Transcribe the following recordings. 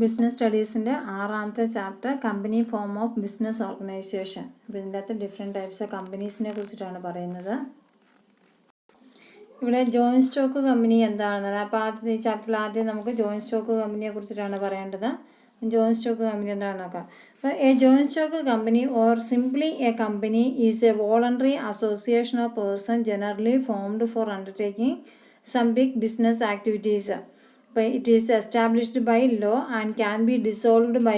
Business സ്റ്റഡീസിൻ്റെ 6ാമത്തെ chapter company form of business organisation. അപ്പോൾ ഇതിൻ്റെ അകത്ത് ഡിഫറെൻറ്റ് ടൈപ്സ് ഓഫ് കമ്പനീസിനെ കുറിച്ചിട്ടാണ് പറയുന്നത്. ഇവിടെ ജോയിൻറ്റ് സ്റ്റോക്ക് കമ്പനി എന്താണെന്ന് അപ്പോൾ ആദ്യത്തെ ഈ ചാപ്റ്ററിൽ ആദ്യം നമുക്ക് ജോയിൻറ്റ് സ്റ്റോക്ക് കമ്പനിയെ കുറിച്ചിട്ടാണ് പറയേണ്ടത്. ജോയിൻറ്റ് സ്റ്റോക്ക് കമ്പനി എന്താണെന്ന് നോക്കാം. അപ്പോൾ a joint stock company or simply a company is a voluntary association of person generally formed for undertaking some big business activities. അപ്പോൾ it is established by law and can be dissolved by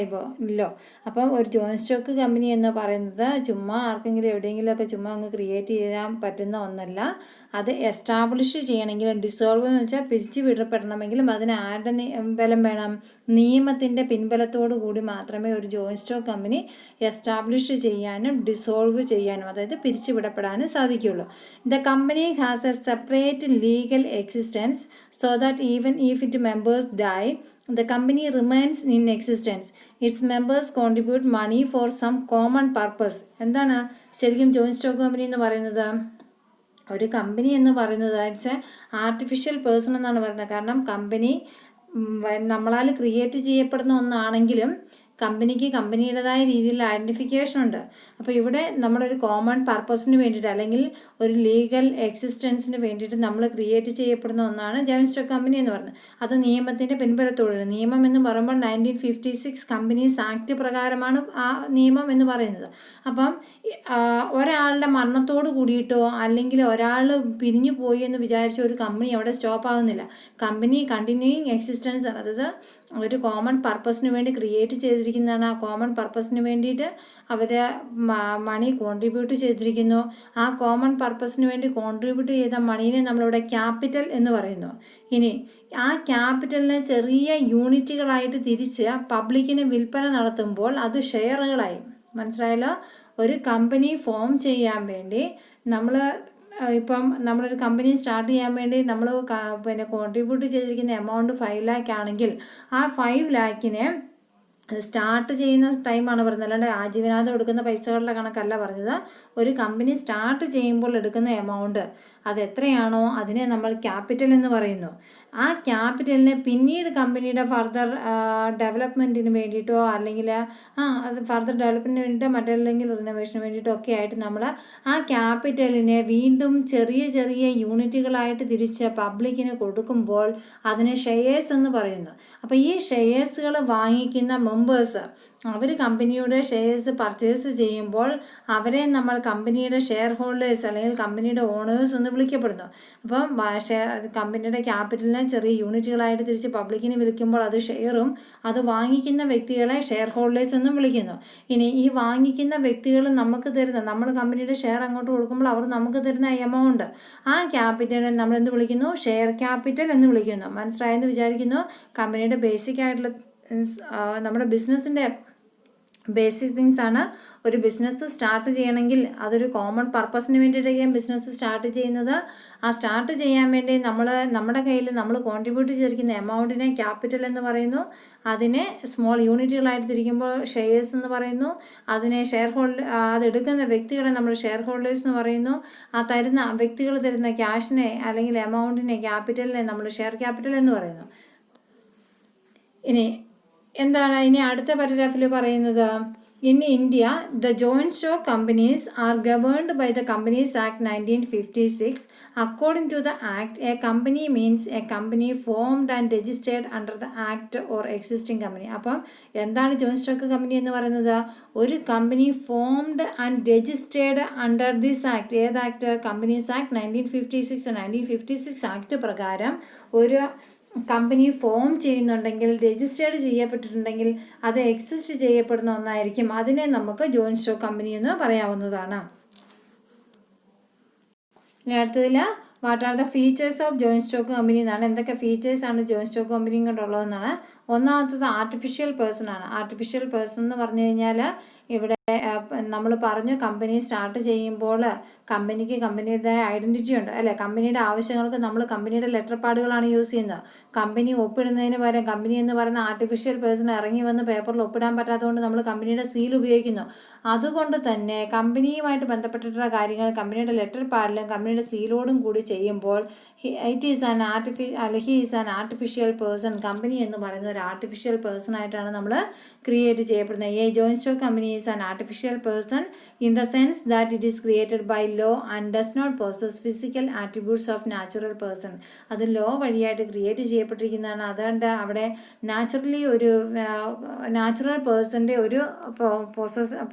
law. അപ്പം ഒരു joint stock company എന്ന് പറയുന്നത് ചുമ്മാ ആർക്കെങ്കിലും എവിടെയെങ്കിലുമൊക്കെ ചുമ്മാ അങ്ങ് ക്രിയേറ്റ് ചെയ്യാൻ പറ്റുന്ന ഒന്നല്ല. അത് എസ്റ്റാബ്ലിഷ് ചെയ്യണമെങ്കിലും ഡിസോൾവ് എന്ന് വെച്ചാൽ പിരിച്ചു വിടപ്പെടണമെങ്കിലും അതിന് ആരുടെ ബലം വേണം? നിയമത്തിൻ്റെ പിൻബലത്തോടു കൂടി മാത്രമേ ഒരു ജോയിൻറ്റ് സ്റ്റോക്ക് കമ്പനി എസ്റ്റാബ്ലിഷ് ചെയ്യാനും ഡിസോൾവ് ചെയ്യാനും, അതായത് പിരിച്ചു വിടപ്പെടാനും സാധിക്കുകയുള്ളൂ. The company has A separate legal existence so that even if its members die, the company remains in existence. Its members contribute money for some common purpose. എന്താണ് ശരിക്കും joint stock company എന്ന് പറയുന്നത്? ഒരു company എന്ന് പറയുന്നത് it's A artificial person എന്നാണ് പറയുന്നത്. കാരണം കമ്പനി നമ്മളാൽ ക്രിയേറ്റ് ചെയ്യപ്പെടുന്ന ഒന്നാണെങ്കിലും കമ്പനിക്ക് കമ്പനിയുടേതായ രീതിയിൽ ഐഡൻറ്റിഫിക്കേഷൻ ഉണ്ട്. അപ്പോൾ ഇവിടെ നമ്മളൊരു കോമൺ പർപ്പസിന് വേണ്ടിയിട്ട് അല്ലെങ്കിൽ ഒരു ലീഗൽ എക്സിസ്റ്റൻസിന് വേണ്ടിയിട്ട് നമ്മൾ ക്രിയേറ്റ് ചെയ്യപ്പെടുന്ന ഒന്നാണ് ജോയിൻറ്റ് സ്റ്റോക്ക് കമ്പനി എന്ന് പറയുന്നത്. അത് നിയമത്തിൻ്റെ പിൻബലത്തോടെ, നിയമം എന്ന് പറയുമ്പോൾ 1956 കമ്പനീസ് ആക്ട് പ്രകാരമാണ് ആ നിയമം എന്ന് പറയുന്നത്. അപ്പം ഒരാളുടെ മരണത്തോട് കൂടിയിട്ടോ അല്ലെങ്കിൽ ഒരാൾ പിരിഞ്ഞു പോയി എന്ന് വിചാരിച്ച ഒരു കമ്പനി അവിടെ സ്റ്റോപ്പ് ആകുന്നില്ല. കമ്പനി കണ്ടിന്യൂയിങ് എക്സിസ്റ്റൻസ് ആണ്. അതായത് ഒരു കോമൺ പർപ്പസിന് വേണ്ടി ക്രിയേറ്റ് ചെയ്തിരിക്കുന്നതാണ്. ആ കോമൺ പർപ്പസിന് വേണ്ടിയിട്ട് അവർ മണി കോൺട്രിബ്യൂട്ട് ചെയ്തിരിക്കുന്നു. ആ കോമൺ പർപ്പസിന് വേണ്ടി കോൺട്രിബ്യൂട്ട് ചെയ്ത മണീനെ നമ്മളിവിടെ ക്യാപിറ്റൽ എന്ന് പറയുന്നു. ഇനി ആ ക്യാപിറ്റലിനെ ചെറിയ യൂണിറ്റുകളായിട്ട് തിരിച്ച് പബ്ലിക്കിന് വിൽപ്പന നടത്തുമ്പോൾ അത് ഷെയറുകളായി. മനസ്സിലായല്ലോ? ഒരു കമ്പനി ഫോം ചെയ്യാൻ വേണ്ടി ഇപ്പം നമ്മളൊരു കമ്പനി സ്റ്റാർട്ട് ചെയ്യാൻ വേണ്ടി നമ്മൾ കോൺട്രിബ്യൂട്ട് ചെയ്തിരിക്കുന്ന എമൗണ്ട് 5 lakh ആണെങ്കിൽ ആ 5 lakhനെ സ്റ്റാർട്ട് ചെയ്യുന്ന ടൈമാണ് പറഞ്ഞത്. അല്ലാണ്ട് ആജീവനാന്തം എടുക്കുന്ന പൈസകളുടെ കണക്കല്ല പറഞ്ഞത്. ഒരു കമ്പനി സ്റ്റാർട്ട് ചെയ്യുമ്പോൾ എടുക്കുന്ന എമൗണ്ട് അത് എത്രയാണോ അതിനെ നമ്മൾ ക്യാപിറ്റൽ എന്ന് പറയുന്നു. ആ ക്യാപിറ്റലിനെ പിന്നീട് കമ്പനിയുടെ ഫർദർ ഡെവലപ്മെൻറ്റിന് വേണ്ടിയിട്ടോ അല്ലെങ്കിൽ അത് ഫർദർ ഡെവലപ്മെൻറ്റിന് വേണ്ടിയിട്ടോ മറ്റല്ലെങ്കിൽ റിനോവേഷന് വേണ്ടിയിട്ടോ ഒക്കെ ആയിട്ട് നമ്മൾ ആ ക്യാപിറ്റലിനെ വീണ്ടും ചെറിയ ചെറിയ യൂണിറ്റുകളായിട്ട് തിരിച്ച് പബ്ലിക്കിന് കൊടുക്കുമ്പോൾ അതിനെ ഷെയർസ് എന്ന് പറയുന്നു. അപ്പോൾ ഈ ഷെയർസുകൾ വാങ്ങിക്കുന്ന മെമ്പേഴ്സ് അവർ കമ്പനിയുടെ ഷെയർസ് പർച്ചേസ് ചെയ്യുമ്പോൾ അവരെ നമ്മൾ കമ്പനിയുടെ ഷെയർ ഹോൾഡേഴ്സ് അല്ലെങ്കിൽ കമ്പനിയുടെ ഓണേഴ്സ് എന്ന് വിളിക്കപ്പെടുന്നു. അപ്പം കമ്പനിയുടെ ക്യാപിറ്റലിനെ ചെറിയ യൂണിറ്റുകളായിട്ട് തിരിച്ച് പബ്ലിക്കിന് വിളിക്കുമ്പോൾ അത് ഷെയറും, അത് വാങ്ങിക്കുന്ന വ്യക്തികളെ ഷെയർ ഹോൾഡേഴ്സ് എന്നും വിളിക്കുന്നു. ഇനി ഈ വാങ്ങിക്കുന്ന വ്യക്തികൾ നമുക്ക് തരുന്ന, നമ്മൾ കമ്പനിയുടെ ഷെയർ അങ്ങോട്ട് കൊടുക്കുമ്പോൾ അവർ നമുക്ക് തരുന്ന എമൗണ്ട്, ആ ക്യാപിറ്റലിനെ നമ്മൾ എന്ത് വിളിക്കുന്നു? ഷെയർ ക്യാപിറ്റൽ എന്ന് വിളിക്കുന്നു. മനസ്സിലായെന്ന് വിചാരിക്കുന്നു. കമ്പനിയുടെ ബേസിക് ആയിട്ടുള്ള നമ്മുടെ ബിസിനസ്സിൻ്റെ ബേസിക് തിങ്സ് ആണ്. ഒരു ബിസിനസ് സ്റ്റാർട്ട് ചെയ്യണമെങ്കിൽ അതൊരു കോമൺ പർപ്പസിന് വേണ്ടിയിട്ടായിരിക്കും ബിസിനസ് സ്റ്റാർട്ട് ചെയ്യുന്നത്. ആ സ്റ്റാർട്ട് ചെയ്യാൻ വേണ്ടി നമ്മുടെ കയ്യിൽ നമ്മൾ കോൺട്രിബ്യൂട്ട് ചെയ്തിരിക്കുന്ന എമൗണ്ടിനെ ക്യാപിറ്റൽ എന്ന് പറയുന്നു. അതിനെ സ്മോൾ യൂണിറ്റുകളായിട്ട് തിരിക്കുമ്പോൾ ഷെയർസ് എന്ന് പറയുന്നു. അതിനെ അതെടുക്കുന്ന വ്യക്തികളെ നമ്മൾ ഷെയർ ഹോൾഡേഴ്സ് എന്ന് പറയുന്നു. ആ വ്യക്തികൾ തരുന്ന ക്യാഷിനെ അല്ലെങ്കിൽ എമൗണ്ടിനെ ക്യാപിറ്റലിനെ നമ്മൾ ഷെയർ ക്യാപിറ്റൽ എന്ന് പറയുന്നു. ഇനി അടുത്ത പാരഗ്രാഫിൽ പറയുന്നത്, in India the joint stock companies are governed by the companies act 1956. According to the act a company means a company formed and registered under the act or existing company. അപ്പം എന്താണ് joint stock company എന്ന് പറയുന്നത്? ഒരു company formed and registered under this act. ഏത് ആക്ട്? Companies act 1956 act പ്രകാരം ഒരു company form ചെയ്യുന്നുണ്ടെങ്കിൽ, രജിസ്റ്റേർഡ് ചെയ്യപ്പെട്ടിട്ടുണ്ടെങ്കിൽ അത് എക്സിസ്റ്റ് ചെയ്യപ്പെടുന്ന ഒന്നായിരിക്കും. അതിനെ നമുക്ക് ജോയിൻറ്റ് സ്റ്റോക്ക് കമ്പനി എന്ന് പറയാവുന്നതാണ്. ഇനി അടുത്തതിൽ what are the features of joint stock company എന്നാണ്. എന്തൊക്കെ ഫീച്ചേഴ്സാണ് ജോയിൻറ്റ് സ്റ്റോക്ക് കമ്പനി കൊണ്ടുള്ളതെന്നാണ്. ഒന്നാമത്തത് ആർട്ടിഫിഷ്യൽ പേഴ്സൺ ആണ്. ആർട്ടിഫിഷ്യൽ പേഴ്സൺ എന്ന് പറഞ്ഞു കഴിഞ്ഞാൽ ഇവിടെ നമ്മൾ പറഞ്ഞു കമ്പനി സ്റ്റാർട്ട് ചെയ്യുമ്പോൾ കമ്പനിക്ക് കമ്പനിയുടേതായ ഐഡൻറ്റിറ്റി ഉണ്ട് അല്ലേ? കമ്പനിയുടെ ആവശ്യങ്ങൾക്ക് നമ്മൾ കമ്പനിയുടെ ലെറ്റർ പാഡുകളാണ് യൂസ് ചെയ്യുന്നത്. കമ്പനി ഒപ്പിടുന്നതിന് പകരം കമ്പനി എന്ന് പറയുന്ന ആർട്ടിഫിഷ്യൽ പേഴ്സൺ ഇറങ്ങി വന്ന് പേപ്പറിൽ ഒപ്പിടാൻ പറ്റാത്തതുകൊണ്ട് നമ്മൾ കമ്പനിയുടെ സീൽ ഉപയോഗിക്കുന്നു. അതുകൊണ്ട് തന്നെ കമ്പനിയുമായിട്ട് ബന്ധപ്പെട്ടിട്ടുള്ള കാര്യങ്ങൾ കമ്പനിയുടെ ലെറ്റർ പാഡിലും കമ്പനിയുടെ സീലോടും കൂടി ചെയ്യുമ്പോൾ he is an artificial person. Company എന്ന് പറയുന്ന ഒരു ആർട്ടിഫിഷ്യൽ പേഴ്സൺ ആയിട്ടാണ് നമ്മൾ ക്രിയേറ്റ് ചെയ്യപ്പെടുന്നത്. A joint stock company is an artificial person in the sense that it is created by law and does not possess physical attributes of natural person. അത് law വഴിയായിട്ട് create ചെയ്യപ്പെട്ടിരിക്കുന്നതാണ്. അതുകൊണ്ട് അവിടെ natural പേഴ്സൻ്റെ ഒരു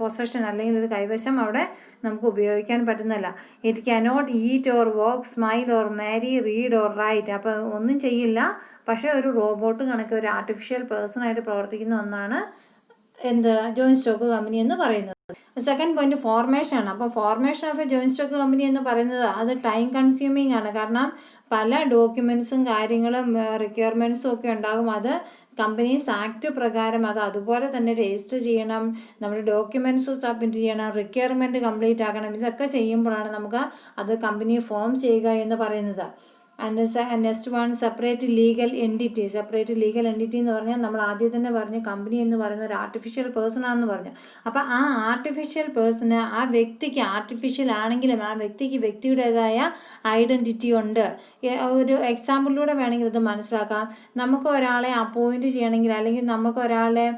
പൊസഷൻ അല്ലെങ്കിൽ ഒരു കൈവശം അവിടെ നമുക്ക് ഉപയോഗിക്കാൻ പറ്റുന്നില്ല. It cannot eat or work, smile or marry, read or write. അപ്പോൾ ഒന്നും ചെയ്യില്ല, പക്ഷേ ഒരു റോബോട്ട് കണക്ക് ഒരു ആർട്ടിഫിഷ്യൽ പേഴ്സണായിട്ട് പ്രവർത്തിക്കുന്ന ഒന്നാണ് ജോയിന്റ് സ്റ്റോക്ക് കമ്പനി എന്ന് പറയുന്നത്. സെക്കൻഡ് പോയിന്റ് ഫോർമേഷൻ ആണ്. അപ്പോൾ formation of A joint stock company എന്ന് പറയുന്നത് അത് ടൈം കൺസ്യൂമിങ് ആണ്. കാരണം പല ഡോക്യുമെൻറ്റ്സും കാര്യങ്ങളും റിക്വയർമെൻറ്റ്സും ഒക്കെ ഉണ്ടാകും. അത് കമ്പനീസ് ആക്ട് പ്രകാരം അത് അതുപോലെ തന്നെ രജിസ്റ്റർ ചെയ്യണം, നമ്മുടെ ഡോക്യുമെൻറ്റ്സ് സബ്മിറ്റ് ചെയ്യണം, റിക്വയർമെൻറ്റ് കംപ്ലീറ്റ് ആക്കണം. ഇതൊക്കെ ചെയ്യുമ്പോഴാണ് നമുക്ക് അത് കമ്പനി ഫോം ചെയ്യുക എന്ന് പറയുന്നത്. And next one separate legal entity. Separate legal entity എന്ന് പറഞ്ഞാൽ നമ്മൾ ആദ്യം തന്നെ പറഞ്ഞു കമ്പനി എന്ന് പറയുന്ന ഒരു ആർട്ടിഫിഷ്യൽ പേഴ്സൺ ആണെന്ന് പറഞ്ഞു. അപ്പോൾ ആ ആർട്ടിഫിഷ്യൽ പേഴ്സണ് ആ വ്യക്തിക്ക് ആർട്ടിഫിഷ്യൽ ആണെങ്കിലും ആ വ്യക്തിക്ക് വ്യക്തിയുടേതായ ഐഡൻറ്റിറ്റി ഉണ്ട്. ഒരു എക്സാമ്പിളിലൂടെ വേണമെങ്കിൽ ഇത് മനസ്സിലാക്കാം. നമുക്ക് ഒരാളെ അപ്പോയിൻറ്റ് ചെയ്യണമെങ്കിൽ അല്ലെങ്കിൽ നമുക്ക് ഒരാളെ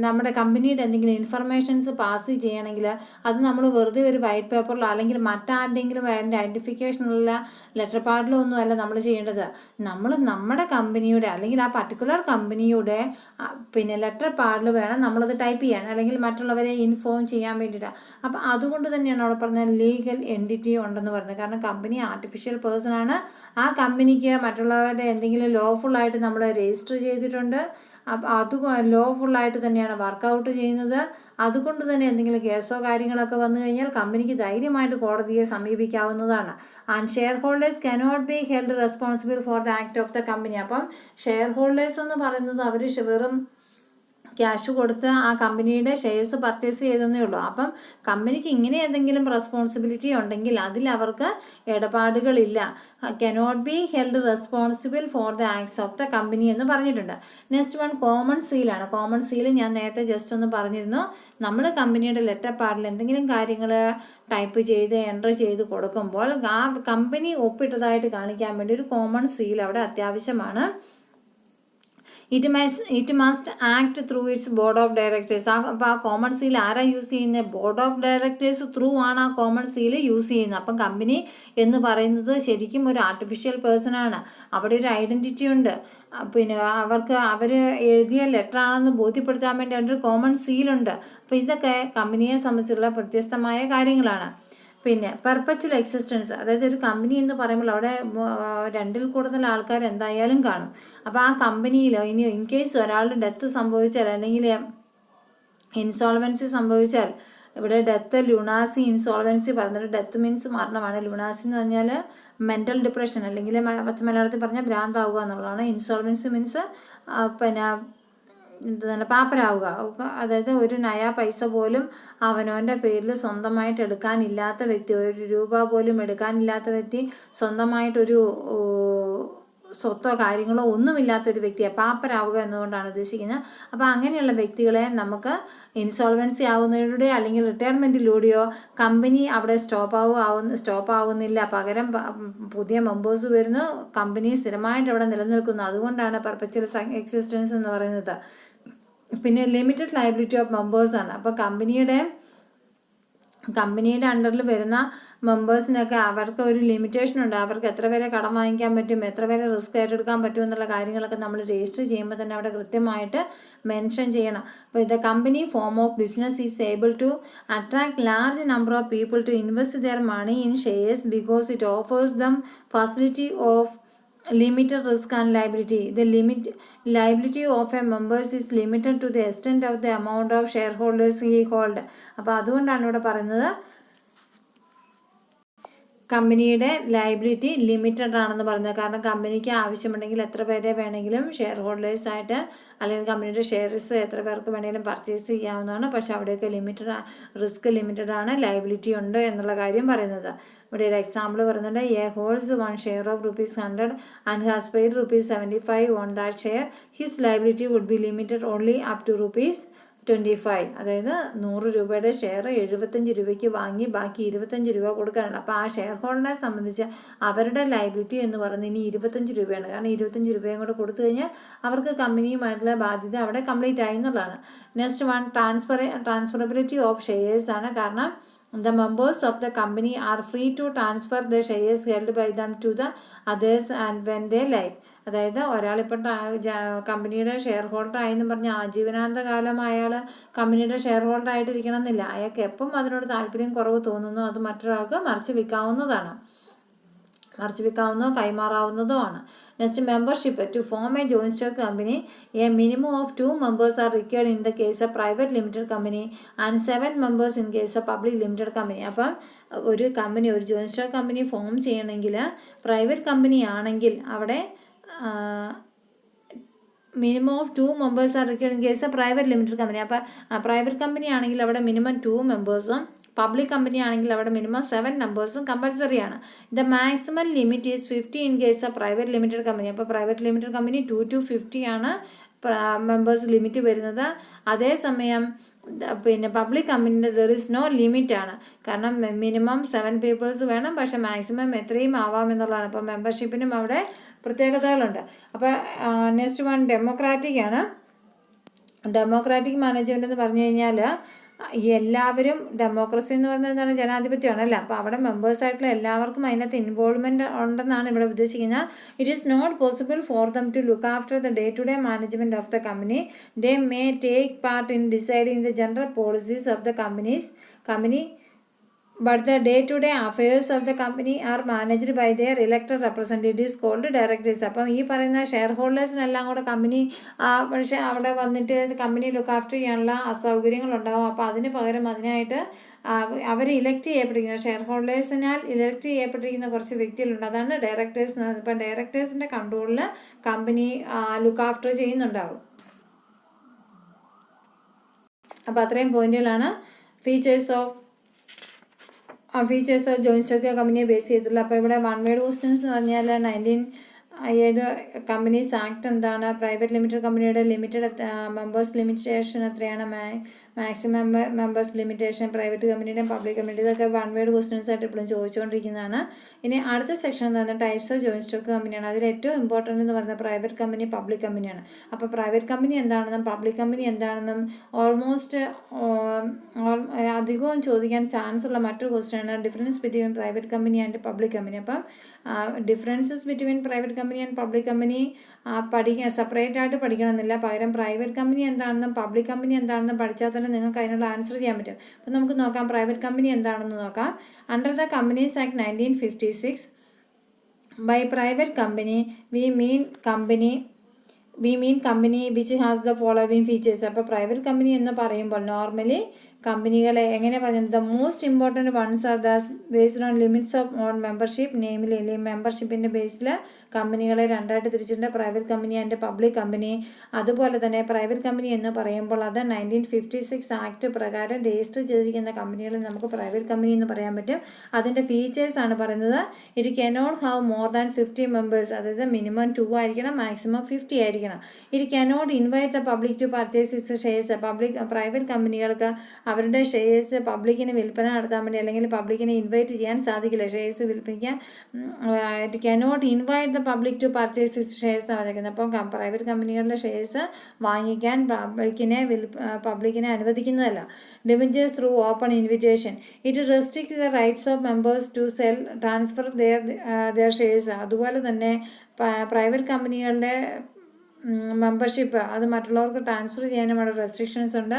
നമ്മുടെ കമ്പനിയുടെ എന്തെങ്കിലും ഇൻഫർമേഷൻസ് പാസ് ചെയ്യണമെങ്കിൽ അത് നമ്മൾ വെറുതെ ഒരു വൈറ്റ് പേപ്പറിലോ അല്ലെങ്കിൽ മറ്റാരുടെങ്കിലും അതിൻ്റെ ഐഡൻറ്റിഫിക്കേഷനുള്ള ലെറ്റർ പാഡിലോ ഒന്നുമല്ല നമ്മൾ ചെയ്യേണ്ടത്. നമ്മൾ നമ്മുടെ കമ്പനിയുടെ അല്ലെങ്കിൽ ആ പർട്ടിക്കുലർ കമ്പനിയുടെ ലെറ്റർ പാഡിൽ വേണം നമ്മളത് ടൈപ്പ് ചെയ്യാൻ അല്ലെങ്കിൽ മറ്റുള്ളവരെ ഇൻഫോം ചെയ്യാൻ വേണ്ടിയിട്ട്. അപ്പോൾ അതുകൊണ്ട് തന്നെയാണ് അവിടെ പറഞ്ഞത് ലീഗൽ എൻറ്റിറ്റി ഉണ്ടെന്ന് പറയുന്നത്. കാരണം കമ്പനി ആർട്ടിഫിഷ്യൽ പേഴ്സൺ ആണ്. ആ കമ്പനിക്ക് മറ്റുള്ളവരുടെ എന്തെങ്കിലും ലോഫുള്ളായിട്ട് നമ്മൾ രജിസ്റ്റർ ചെയ്തിട്ടുണ്ട്. അപ്പം അത് ലോഫുള്ളായിട്ട് തന്നെയാണ് വർക്കൗട്ട് ചെയ്യുന്നത്. അതുകൊണ്ട് തന്നെ എന്തെങ്കിലും കേസോ കാര്യങ്ങളൊക്കെ വന്നു കഴിഞ്ഞാൽ കമ്പനിക്ക് ധൈര്യമായിട്ട് കോടതിയെ സമീപിക്കാവുന്നതാണ്. And share holders cannot be held responsible for the act of the company. അപ്പം ഷെയർ ഹോൾഡേഴ്സ് എന്ന് പറയുന്നത് അവർ വെറും ക്യാഷ് കൊടുത്ത് ആ കമ്പനിയുടെ ഷെയർസ് പർച്ചേസ് ചെയ്തെന്നേ ഉള്ളൂ. അപ്പം കമ്പനിക്ക് ഇങ്ങനെ എന്തെങ്കിലും റെസ്പോൺസിബിലിറ്റി ഉണ്ടെങ്കിൽ അതിൽ അവർക്ക് ഇടപാടുകളില്ല. Cannot be held responsible for the acts of the company എന്ന് പറഞ്ഞിട്ടുണ്ട്. നെക്സ്റ്റ് വൺ കോമൺ സീലാണ്. കോമൺ സീൽ ഞാൻ നേരത്തെ ജസ്റ്റ് ഒന്ന് പറഞ്ഞിരുന്നു. നമ്മൾ കമ്പനിയുടെ ലെറ്റർ പാഡിൽ എന്തെങ്കിലും കാര്യങ്ങൾ ടൈപ്പ് ചെയ്ത് എൻ്റർ ചെയ്ത് കൊടുക്കുമ്പോൾ ആ കമ്പനി ഒപ്പിട്ടതായിട്ട് കാണിക്കാൻ വേണ്ടി ഒരു കോമൺ സീൽ അവിടെ അത്യാവശ്യമാണ്. It must act through it's board of directors. അപ്പോൾ ആ കോമൺ സീൽ ആരാ യൂസ് ചെയ്യുന്നത്? ബോർഡ് ഓഫ് ഡയറക്ടേഴ്സ് ത്രൂ ആണ് ആ കോമൺ സീൽ യൂസ് ചെയ്യുന്നത്. അപ്പം കമ്പനി എന്ന് പറയുന്നത് ശരിക്കും ഒരു ആർട്ടിഫിഷ്യൽ പേഴ്സൺ ആണ്. അവിടെ ഒരു ഐഡൻറ്റിറ്റി ഉണ്ട്. അവർ എഴുതിയ ലെറ്റർ ആണെന്ന് ബോധ്യപ്പെടുത്താൻ വേണ്ടി അതിൻ്റെ ഒരു കോമൺ സീലുണ്ട്. അപ്പോൾ ഇതൊക്കെ കമ്പനിയെ സംബന്ധിച്ചുള്ള വ്യത്യസ്തമായ കാര്യങ്ങളാണ്. പെർപ്പച്വൽ എക്സിസ്റ്റൻസ്, അതായത് ഒരു കമ്പനി എന്ന് പറയുമ്പോൾ അവിടെ 2ൽ കൂടുതൽ ആൾക്കാർ എന്തായാലും കാണും. അപ്പോൾ ആ കമ്പനിയിൽ ഇനി ഇൻ കേസ് ഒരാളുടെ ഡെത്ത് സംഭവിച്ചാൽ അല്ലെങ്കിൽ ഇൻസോൾവൻസി സംഭവിച്ചാൽ, ഇവിടെ ഡെത്ത് ലുണാസി ഇൻസോൾവൻസി പറഞ്ഞിട്ട് ഡെത്ത് മീൻസ് മരണമാണ്. ലുണാസി എന്ന് പറഞ്ഞാൽ മെൻ്റൽ ഡിപ്രഷൻ അല്ലെങ്കിൽ പച്ച മലയാളത്തിൽ പറഞ്ഞാൽ ഭ്രാന്താവുക എന്നുള്ളതാണ്. ഇൻസോൾവൻസി മീൻസ് പാപ്പരാവുക. അതായത് ഒരു നയാ പൈസ പോലും അവനവൻ്റെ പേരിൽ സ്വന്തമായിട്ട് എടുക്കാനില്ലാത്ത വ്യക്തി, 1 രൂപ പോലും എടുക്കാനില്ലാത്ത വ്യക്തി, സ്വന്തമായിട്ടൊരു സ്വത്തോ കാര്യങ്ങളോ ഒന്നുമില്ലാത്തൊരു വ്യക്തിയെ പാപ്പരാവുക എന്നുകൊണ്ടാണ് ഉദ്ദേശിക്കുന്നത്. അപ്പോൾ അങ്ങനെയുള്ള വ്യക്തികളെ നമുക്ക് ഇൻസോൾവൻസി ആവുന്നതിലൂടെ അല്ലെങ്കിൽ റിട്ടയർമെൻറ്റിലൂടെയോ കമ്പനി അവിടെ സ്റ്റോപ്പ് ആവുന്നില്ല. പകരം പുതിയ മെമ്പേഴ്സ് വരുന്നു, കമ്പനി സ്ഥിരമായിട്ട് അവിടെ നിലനിൽക്കുന്നു. അതുകൊണ്ടാണ് പെർപ്പച്വൽ എക്സിസ്റ്റൻസ് എന്ന് പറയുന്നത്. ലിമിറ്റഡ് ലയബിലിറ്റി ഓഫ് മെമ്പേഴ്സാണ്. അപ്പോൾ കമ്പനിയുടെ അണ്ടറിൽ വരുന്ന മെമ്പേഴ്സിനൊക്കെ അവർക്ക് ഒരു ലിമിറ്റേഷൻ ഉണ്ട്. അവർക്ക് എത്ര പേരെ കടം വാങ്ങിക്കാൻ പറ്റും, എത്ര പേരെ റിസ്ക് ഏറ്റെടുക്കാൻ പറ്റും എന്നുള്ള കാര്യങ്ങളൊക്കെ നമ്മൾ രജിസ്റ്റർ ചെയ്യുമ്പോൾ തന്നെ അവിടെ കൃത്യമായിട്ട് മെൻഷൻ ചെയ്യണം. അപ്പോൾ the company form of business is able to attract large number of people to invest their money in shares because it offers them facility of limited risk and liability. The liability of a members is limited to the extent of the amount of shareholders he hold. അപ്പോൾ അതുകൊണ്ടാണ് ഇവിടെ പറയുന്നത് കമ്പനിയുടെ liability limited ആണെന്ന് പറയുന്നത്. കാരണം കമ്പനിക്ക് ആവശ്യമുണ്ടെങ്കിൽ എത്ര പേരെ വേണമെങ്കിലും ഷെയർ ഹോൾഡേഴ്സായിട്ട് അല്ലെങ്കിൽ കമ്പനിയുടെ ഷെയർസ് എത്ര പേർക്ക് വേണമെങ്കിലും പർച്ചേസ് ചെയ്യാവുന്നതാണ്. പക്ഷേ അവിടെയൊക്കെ റിസ്ക് ലിമിറ്റഡ് ആണ്, ലയബിലിറ്റി ഉണ്ട് എന്നുള്ള കാര്യം പറയുന്നത്. ഇവിടെ ഒരു എക്സാമ്പിൾ പറയുന്നുണ്ട്. A holds 1 share of ₹100 and has paid ₹75 on that share. His liability would be limited only up to 25, അതായത് 100 രൂപയുടെ ഷെയർ 75 രൂപയ്ക്ക് വാങ്ങി ബാക്കി 25 രൂപ കൊടുക്കാനുണ്ട്. അപ്പോൾ ആ ഷെയർ ഹോൾഡറെ സംബന്ധിച്ച് അവരുടെ ലയബിലിറ്റി എന്ന് പറയുന്നത് ഇനി 25 രൂപയാണ്. കാരണം 25 രൂപയും കൂടെ കൊടുത്തു കഴിഞ്ഞാൽ അവർക്ക് കമ്പനിയുമായിട്ടുള്ള ബാധ്യത അവിടെ കംപ്ലീറ്റ് ആയി എന്നുള്ളതാണ്. Next one transferability of shares ആണ്. കാരണം the members of the company are free to transfer the shares held by them to the others and when they like. അതായത് ഒരാളിപ്പോൾ കമ്പനിയുടെ ഷെയർ ഹോൾഡർ ആയെന്ന് പറഞ്ഞാൽ ആജീവനാന്ത കാലം അയാൾ കമ്പനിയുടെ ഷെയർ ഹോൾഡർ ആയിട്ടിരിക്കണം എന്നില്ല. അയാൾക്ക് എപ്പം അതിനോട് താല്പര്യം കുറവ് തോന്നുന്നു അത് മറ്റൊരാൾക്ക് മറിച്ച് വിൽക്കാവുന്നതാണ്, മറിച്ച് വിൽക്കാവുന്നതോ കൈമാറാവുന്നതുമാണ്. Next membership. To form a joint stock company a minimum of 2 members are required in the case of private limited company and 7 members in case of public limited company. അപ്പം ഒരു ജോയിന്റ് സ്റ്റോക്ക് കമ്പനി ഫോം ചെയ്യണമെങ്കിൽ private company ആണെങ്കിൽ അവിടെ minimum of 2 members are required in case of private limited company. അപ്പം private company ആണെങ്കിൽ അവിടെ minimum 2 members, public company ആണെങ്കിൽ അവിടെ മിനിമം 7 members കമ്പൽസറിയാണ്. The maximum limit is 50 in case of private limited company. അപ്പോൾ private limited company 2 to 50 ആണ് members limit വരുന്നത്. അതേസമയം പിന്നെ പബ്ലിക് കമ്പനിൻ്റെ ദർ ഇസ് നോ ലിമിറ്റ് ആണ്. കാരണം മിനിമം 7 members വേണം, പക്ഷെ മാക്സിമം എത്രയും ആവാമെന്നുള്ളതാണ്. അപ്പോൾ മെമ്പർഷിപ്പിനും അവിടെ പ്രത്യേകതകളുണ്ട്. അപ്പോൾ നെക്സ്റ്റ് വൺ ഡെമോക്രാറ്റിക് ആണ്. ഡെമോക്രാറ്റിക് മാനേജ്മെൻറ്റ് എന്ന് പറഞ്ഞു കഴിഞ്ഞാൽ എല്ലാവരും, ഡെമോക്രസി എന്ന് പറയുന്നത് എന്താണ്, ജനാധിപത്യമാണല്ലോ. അപ്പോൾ അവിടെ മെമ്പേഴ്സായിട്ടുള്ള എല്ലാവർക്കും അതിനകത്ത് ഇൻവോൾവ്മെൻറ്റ് ഉണ്ടെന്നാണ് ഇവിടെ ഉദ്ദേശിക്കുന്നത്. It is not possible for them to look after the day to day management of the company. They may take part in deciding the general policies of the company but the day-to-day affairs of the company are managed by their elected representatives called directors. അപ്പം ഈ പറയുന്ന share ഹോൾഡേഴ്സിനെല്ലാം കൂടെ company പക്ഷേ അവിടെ വന്നിട്ട് company look after ചെയ്യാനുള്ള അസൗകര്യങ്ങളുണ്ടാവും. അപ്പോൾ അതിന് പകരം അതിനായിട്ട് അവർ ഇലക്ട് ചെയ്യപ്പെട്ടിരിക്കുന്ന ഷെയർ ഹോൾഡേഴ്സിനാൽ ഇലക്ട് ചെയ്യപ്പെട്ടിരിക്കുന്ന കുറച്ച് വ്യക്തികളുണ്ട്, അതാണ് ഡയറക്ടേഴ്സ്. ഇപ്പം ഡയറക്ടേഴ്സിൻ്റെ കൺട്രോളിൽ കമ്പനി ലുക്ക് ആഫ്റ്റർ ചെയ്യുന്നുണ്ടാവും. അപ്പോൾ അത്രയും പോയിന്റുകളാണ് ഫീച്ചേഴ്സ് ഓഫ് ജോയിന്റ് സ്റ്റോക്ക് കമ്പനിയെ ബേസ് ചെയ്തിട്ടുള്ള. അപ്പോൾ ഇവിടെ 1 word ക്വസ്റ്റ്യൻസ് എന്ന് പറഞ്ഞാൽ കമ്പനീസ് ആക്ട് എന്താണ്, പ്രൈവറ്റ് ലിമിറ്റഡ് കമ്പനിയുടെ ലിമിറ്റഡ് മെമ്പേഴ്സ് ലിമിറ്റേഷൻ എത്രയാണ്, മാക്സിമം മെമ്പേഴ്സ് ലിമിറ്റേഷൻ, പ്രൈവറ്റ് കമ്പനിയുടെയും പബ്ലിക് കമ്പനിയുടെ, ഇതൊക്കെ 1 word ക്വസ്റ്റ്യൻസ് ആയിട്ട് ഇപ്പോഴും ചോദിച്ചുകൊണ്ടിരിക്കുന്നതാണ്. ഇനി അടുത്ത സെക്ഷൻ എന്ന് പറയുന്നത് ടൈപ്സ് ഓഫ് ജോയിന്റ് സ്റ്റോക്ക് കമ്പനിയാണ്. അതിൽ ഏറ്റവും ഇമ്പോർട്ടൻ്റ് എന്ന് പറയുന്നത് പ്രൈവറ്റ് കമ്പനി, പബ്ലിക് കമ്പനിയാണ്. അപ്പോൾ പ്രൈവറ്റ് കമ്പനി എന്താണെന്നും പബ്ലിക് കമ്പനി എന്താണെന്നും ഓൾമോസ്റ്റ് അധികവും ചോദിക്കാൻ ചാൻസ് ഉള്ള മറ്റൊരു ക്വസ്റ്റ്യനാണ് difference between private company and public company. അപ്പം differences between private company and public company separate ആയിട്ട് പഠിക്കണമെന്നില്ല. പകരം പ്രൈവറ്റ് കമ്പനി എന്താണെന്നും പബ്ലിക് കമ്പനി എന്താണെന്നും പഠിച്ചാൽ തന്നെ നിങ്ങൾക്ക് അതിനുള്ള ആൻസർ ചെയ്യാൻ പറ്റും. അപ്പം നമുക്ക് നോക്കാം പ്രൈവറ്റ് കമ്പനി എന്താണെന്ന് നോക്കാം. Under the companies act 1956, by private company we mean company which has the following features. അപ്പോൾ പ്രൈവറ്റ് കമ്പനി എന്ന് പറയുമ്പോൾ നോർമലി കമ്പനികളെ എങ്ങനെ പറയുന്നത്, the most important ones are the based on limits of on membership, നെയിമിൽ മെമ്പർഷിപ്പിൻ്റെ ബേസിൽ കമ്പനികളെ രണ്ടായിട്ട് തിരിച്ചിട്ടുണ്ട്, private company and public company. അതുപോലെ തന്നെ പ്രൈവറ്റ് കമ്പനി എന്ന് പറയുമ്പോൾ അത് 1956 ആക്ട് പ്രകാരം രജിസ്റ്റർ ചെയ്തിരിക്കുന്ന കമ്പനികളെ നമുക്ക് പ്രൈവറ്റ് കമ്പനി എന്ന് പറയാൻ പറ്റും. അതിൻ്റെ ഫീച്ചേഴ്സാണ് പറയുന്നത്. It cannot have more than 50 members, അതായത് മിനിമം 2 ആയിരിക്കണം, മാക്സിമം 50 ആയിരിക്കണം. It cannot invite the public to purchase its shares. Private കമ്പനികൾക്ക് അവരുടെ ഷെയർസ് പബ്ലിക്കിന് വിൽപ്പന നടത്താൻ വേണ്ടി അല്ലെങ്കിൽ പബ്ലിക്കിനെ ഇൻവൈറ്റ് ചെയ്യാൻ സാധിക്കില്ല, ഷെയർസ് വിൽപ്പിക്കാൻ. It cannot invite the public to purchase its shares എന്ന് പറയുന്നത്. അപ്പോൾ പ്രൈവറ്റ് കമ്പനികളുടെ ഷെയർസ് വാങ്ങിക്കാൻ പബ്ലിക്കിനെ അനുവദിക്കുന്നതല്ല. Debentures through open invitation. It restrict the rights of members to sell transfer their shares. അതുപോലെ തന്നെ പ്രൈവറ്റ് കമ്പനികളുടെ മെമ്പർഷിപ്പ് അത് മറ്റുള്ളവർക്ക് ട്രാൻസ്ഫർ ചെയ്യാനും അവിടെ റെസ്ട്രിക്ഷൻസ് ഉണ്ട്.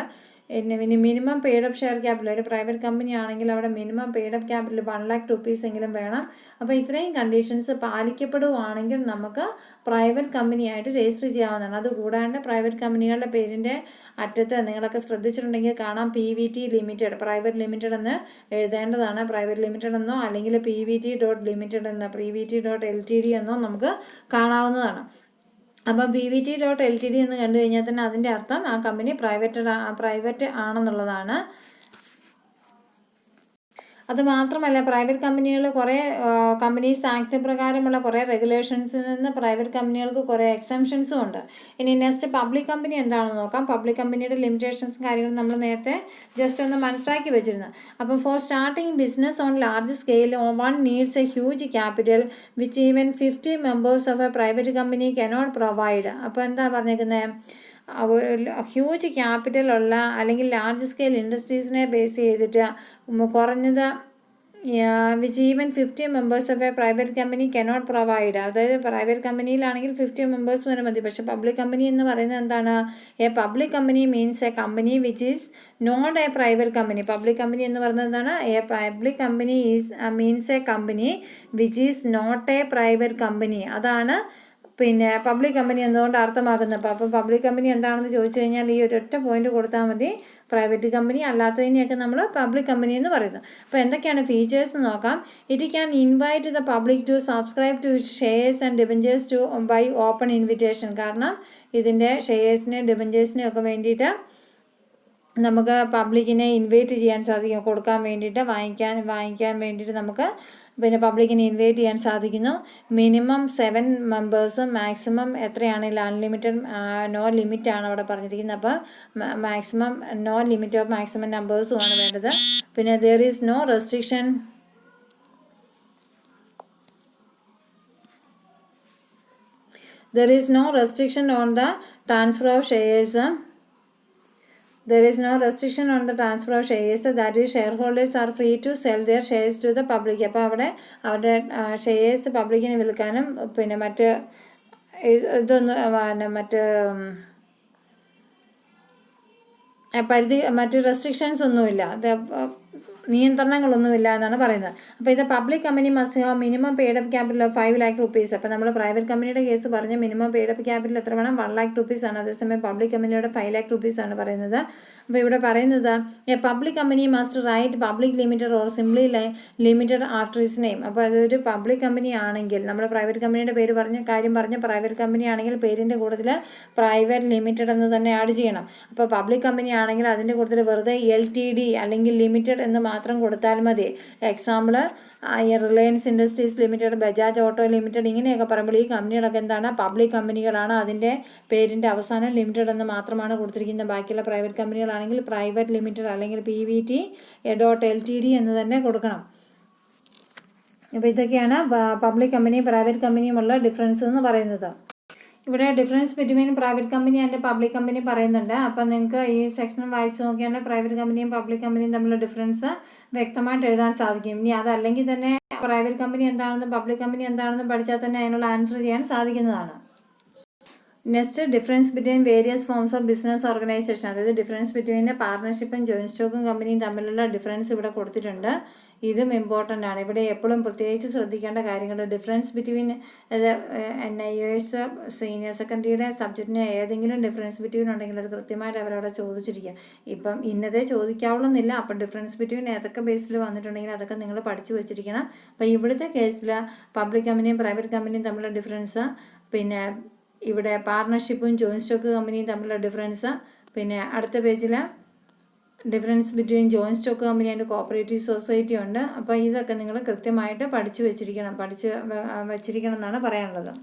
ഇനി മിനിമം പെയ്ഡപ്പ് ഷെയർ ക്യാപിറ്റൽ, ഒരു പ്രൈവറ്റ് കമ്പനി ആണെങ്കിൽ അവിടെ minimum paid-up capital 1 lakh rupees എങ്കിലും വേണം. അപ്പോൾ ഇത്രയും കണ്ടീഷൻസ് പാലിക്കപ്പെടുവാണെങ്കിൽ നമുക്ക് പ്രൈവറ്റ് കമ്പനിയായിട്ട് രജിസ്റ്റർ ചെയ്യാവുന്നതാണ്. അതുകൂടാണ്ട് പ്രൈവറ്റ് കമ്പനികളുടെ പേരിൻ്റെ അറ്റത്ത് നിങ്ങളൊക്കെ ശ്രദ്ധിച്ചിട്ടുണ്ടെങ്കിൽ കാണാം PVT ലിമിറ്റഡ്, പ്രൈവറ്റ് ലിമിറ്റഡ് എന്ന് എഴുതേണ്ടതാണ്. പ്രൈവറ്റ് ലിമിറ്റഡ് എന്നോ അല്ലെങ്കിൽ PVT.Limited എന്നോ PVT.Ltd എന്നോ നമുക്ക് കാണാവുന്നതാണ്. അപ്പം PVT.Ltd എന്ന് കണ്ടു കഴിഞ്ഞാൽ തന്നെ അതിൻ്റെ അർത്ഥം ആ കമ്പനി പ്രൈവറ്റ് ആണെന്നുള്ളതാണ്. അത് മാത്രമല്ല പ്രൈവറ്റ് കമ്പനികൾ കുറേ കമ്പനീസ് ആക്ട് പ്രകാരമുള്ള കുറേ റെഗുലേഷൻസിൽ നിന്ന് പ്രൈവറ്റ് കമ്പനികൾക്ക് കുറേ എക്സംഷൻസും ഉണ്ട്. ഇനി നെക്സ്റ്റ് പബ്ലിക് കമ്പനി എന്താണെന്ന് നോക്കാം. പബ്ലിക് കമ്പനിയുടെ ലിമിറ്റേഷൻസും കാര്യങ്ങളും നമ്മൾ നേരത്തെ ജസ്റ്റ് ഒന്ന് മനസ്സിലാക്കി വെച്ചിരുന്നു. അപ്പം four starting business on large scale one needs A huge capital which even 50 members of a private company cannot provide. അപ്പോൾ എന്താ പറഞ്ഞേക്കുന്നത്, ഹ്യൂജ് ക്യാപിറ്റലുള്ള അല്ലെങ്കിൽ ലാർജ് സ്കെയിൽ ഇൻഡസ്ട്രീസിനെ ബേസ് ചെയ്തിട്ട് കുറഞ്ഞത് which even 50 members of a private company cannot provide. അതായത് private കമ്പനിയിലാണെങ്കിൽ 50 members വരെ മതി. പക്ഷേ പബ്ലിക് കമ്പനി എന്ന് പറയുന്നത് എന്താണ്, a public company means a company which is not a private company. Public company എന്ന് പറയുന്നത് എന്താണ്, a public company means a company which is not a private company. അതാണ് പിന്നെ പബ്ലിക് കമ്പനി എന്തുകൊണ്ട് അർത്ഥമാക്കുന്നത്. അപ്പോൾ പബ്ലിക് കമ്പനി എന്താണെന്ന് ചോദിച്ചു കഴിഞ്ഞാൽ ഈ ഒരൊറ്റ പോയിന്റ് കൊടുത്താൽ മതി. പ്രൈവറ്റ് കമ്പനി അല്ലാത്തതിനെയൊക്കെ നമ്മൾ പബ്ലിക് കമ്പനി എന്ന് പറയുന്നത്. അപ്പോൾ എന്തൊക്കെയാണ് ഫീച്ചേഴ്സ് നോക്കാം. It can invite the public to subscribe to shares and debentures to by open invitation. കാരണം ഇതിൻ്റെ ഷെയർസിനെയും ഡിബഞ്ചേഴ്സിനെയും ഒക്കെ വേണ്ടിയിട്ട് നമുക്ക് പബ്ലിക്കിനെ ഇൻവൈറ്റ് ചെയ്യാൻ സാധിക്കും, കൊടുക്കാൻ വേണ്ടിയിട്ട് വാങ്ങിക്കാൻ വേണ്ടിയിട്ട് നമുക്ക് പിന്നെ പബ്ലിക്കിനെ ഇൻവൈറ്റ് ചെയ്യാൻ സാധിക്കുന്നു. മിനിമം 7 മെമ്പേഴ്സും മാക്സിമം എത്രയാണ്, അൺലിമിറ്റഡ് നോ ലിമിറ്റാണ് അവിടെ പറഞ്ഞിരിക്കുന്നത്. അപ്പോൾ maximum no limit of maximum നമ്പേഴ്സുമാണ് വേണ്ടത്. പിന്നെ there is no restriction on the transfer of shares. There is no restriction on the transfer of shares. That is, shareholders are free to sell their shares to the public. അപ്പോൾ അവിടെ അവരുടെ shares പബ്ലിക്കിന് വിൽക്കാനും പിന്നെ മറ്റ് മറ്റ് restrictions ഒന്നുമില്ല, നിയന്ത്രണങ്ങളൊന്നുമില്ല എന്നാണ് പറയുന്നത്. അപ്പോൾ ഇത് public company must have minimum paid up capital of 5 lakh rupees. അപ്പോൾ നമ്മൾ പ്രൈവറ്റ് കമ്പനിയുടെ കേസ് പറഞ്ഞ മിനിമം പെയ്ഡ് അപ്പ് ക്യാപിറ്റൽ എത്ര വേണം, 1 lakh rupees ആണ്. അതേസമയം പബ്ലിക് കമ്പനിയുടെ 5 lakh rupees ആണ് പറയുന്നത്. അപ്പോൾ ഇവിടെ പറയുന്നത് a public company must write public limited or simply limited after his name. അപ്പോൾ അതൊരു പബ്ലിക് കമ്പനി ആണെങ്കിൽ, നമ്മൾ പ്രൈവറ്റ് കമ്പനിയുടെ പേര് പറഞ്ഞ പ്രൈവറ്റ് കമ്പനി ആണെങ്കിൽ പേരിൻ്റെ കൂടുതൽ പ്രൈവറ്റ് ലിമിറ്റഡ് എന്ന് തന്നെ ആഡ് ചെയ്യണം. അപ്പോൾ പബ്ലിക് കമ്പനി ആണെങ്കിൽ അതിൻ്റെ കൂടുതൽ വെറുതെ LTD അല്ലെങ്കിൽ ലിമിറ്റഡ് എന്ന് മാത്രം കൊടുത്താൽ മതി. Example Reliance industries limited, Bajaj auto limited, ഇങ്ങനെയൊക്കെ പറയുമ്പോൾ ഈ കമ്പനികളൊക്കെ എന്താണ്, പബ്ലിക് കമ്പനികളാണ്. അതിൻ്റെ പേരിൻ്റെ അവസാനം ലിമിറ്റഡ് എന്ന് മാത്രമാണ് കൊടുത്തിരിക്കുന്നത്. ബാക്കിയുള്ള പ്രൈവറ്റ് കമ്പനികളാണെങ്കിൽ പ്രൈവറ്റ് ലിമിറ്റഡ് അല്ലെങ്കിൽ PVT.LTD എന്ന് തന്നെ കൊടുക്കണം. അപ്പോൾ ഇതൊക്കെയാണ് പബ്ലിക് കമ്പനിയും പ്രൈവറ്റ് കമ്പനിയുമുള്ള ഡിഫറൻസ് എന്ന് പറയുന്നത്. ഇവിടെ difference between private company and public company പറയുന്നുണ്ട്. അപ്പം നിങ്ങൾക്ക് ഈ സെക്ഷൻ വായിച്ച് നോക്കിയാൽ പ്രൈവറ്റ് കമ്പനിയും പബ്ലിക് കമ്പനിയും തമ്മിലുള്ള ഡിഫറൻസ് വ്യക്തമായിട്ട് എഴുതാൻ സാധിക്കും. ഇനി അതല്ലെങ്കിൽ തന്നെ പ്രൈവറ്റ് കമ്പനി എന്താണെന്നും പബ്ലിക് കമ്പനി എന്താണെന്നും പഠിച്ചാൽ തന്നെ അതിനുള്ള ആൻസർ ചെയ്യാൻ സാധിക്കുന്നതാണ്. Next, difference between various forms of business organisation. അതായത് ഡിഫറൻസ് ബിറ്റ്വീൻ പാർട്ണർഷിപ്പും ജോയിന്റ് സ്റ്റോക്കും കമ്പനിയും തമ്മിലുള്ള ഡിഫറൻസ് ഇവിടെ കൊടുത്തിട്ടുണ്ട്. ഇതും ഇമ്പോർട്ടൻ്റ് ആണ്. ഇവിടെ എപ്പോഴും പ്രത്യേകിച്ച് ശ്രദ്ധിക്കേണ്ട കാര്യങ്ങൾ, ഡിഫറൻസ് ബിറ്റ്വീൻ NIOS സീനിയർ സെക്കൻഡറിയുടെ സബ്ജക്റ്റിന് ഏതെങ്കിലും ഡിഫറൻസ് ബിറ്റ്വീൻ ഉണ്ടെങ്കിൽ അത് കൃത്യമായിട്ട് അവരവിടെ ചോദിച്ചിരിക്കുക. ഇപ്പം ഇന്നതേ ചോദിക്കാവുന്നില്ല. അപ്പം ഡിഫറൻസ് ബിറ്റ്വീൻ ഏതൊക്കെ ബേസിൽ വന്നിട്ടുണ്ടെങ്കിൽ അതൊക്കെ നിങ്ങൾ പഠിച്ചു വെച്ചിരിക്കണം. അപ്പോൾ ഇവിടുത്തെ കേസിൽ പബ്ലിക് കമ്പനിയും പ്രൈവറ്റ് കമ്പനിയും തമ്മിലുള്ള ഡിഫറൻസ്, പിന്നെ ഇവിടെ പാർട്ണർഷിപ്പും ജോയിന്റ് സ്റ്റോക്ക് കമ്പനിയും തമ്മിലുള്ള ഡിഫറൻസ്, പിന്നെ അടുത്ത പേജിൽ difference between joint stock company and cooperative society ഉണ്ട്. അപ്പോൾ ഇതൊക്കെ നിങ്ങൾ കൃത്യമായിട്ട് പഠിച്ചു വെച്ചിരിക്കണം എന്നാണ് പറയാനുള്ളത്.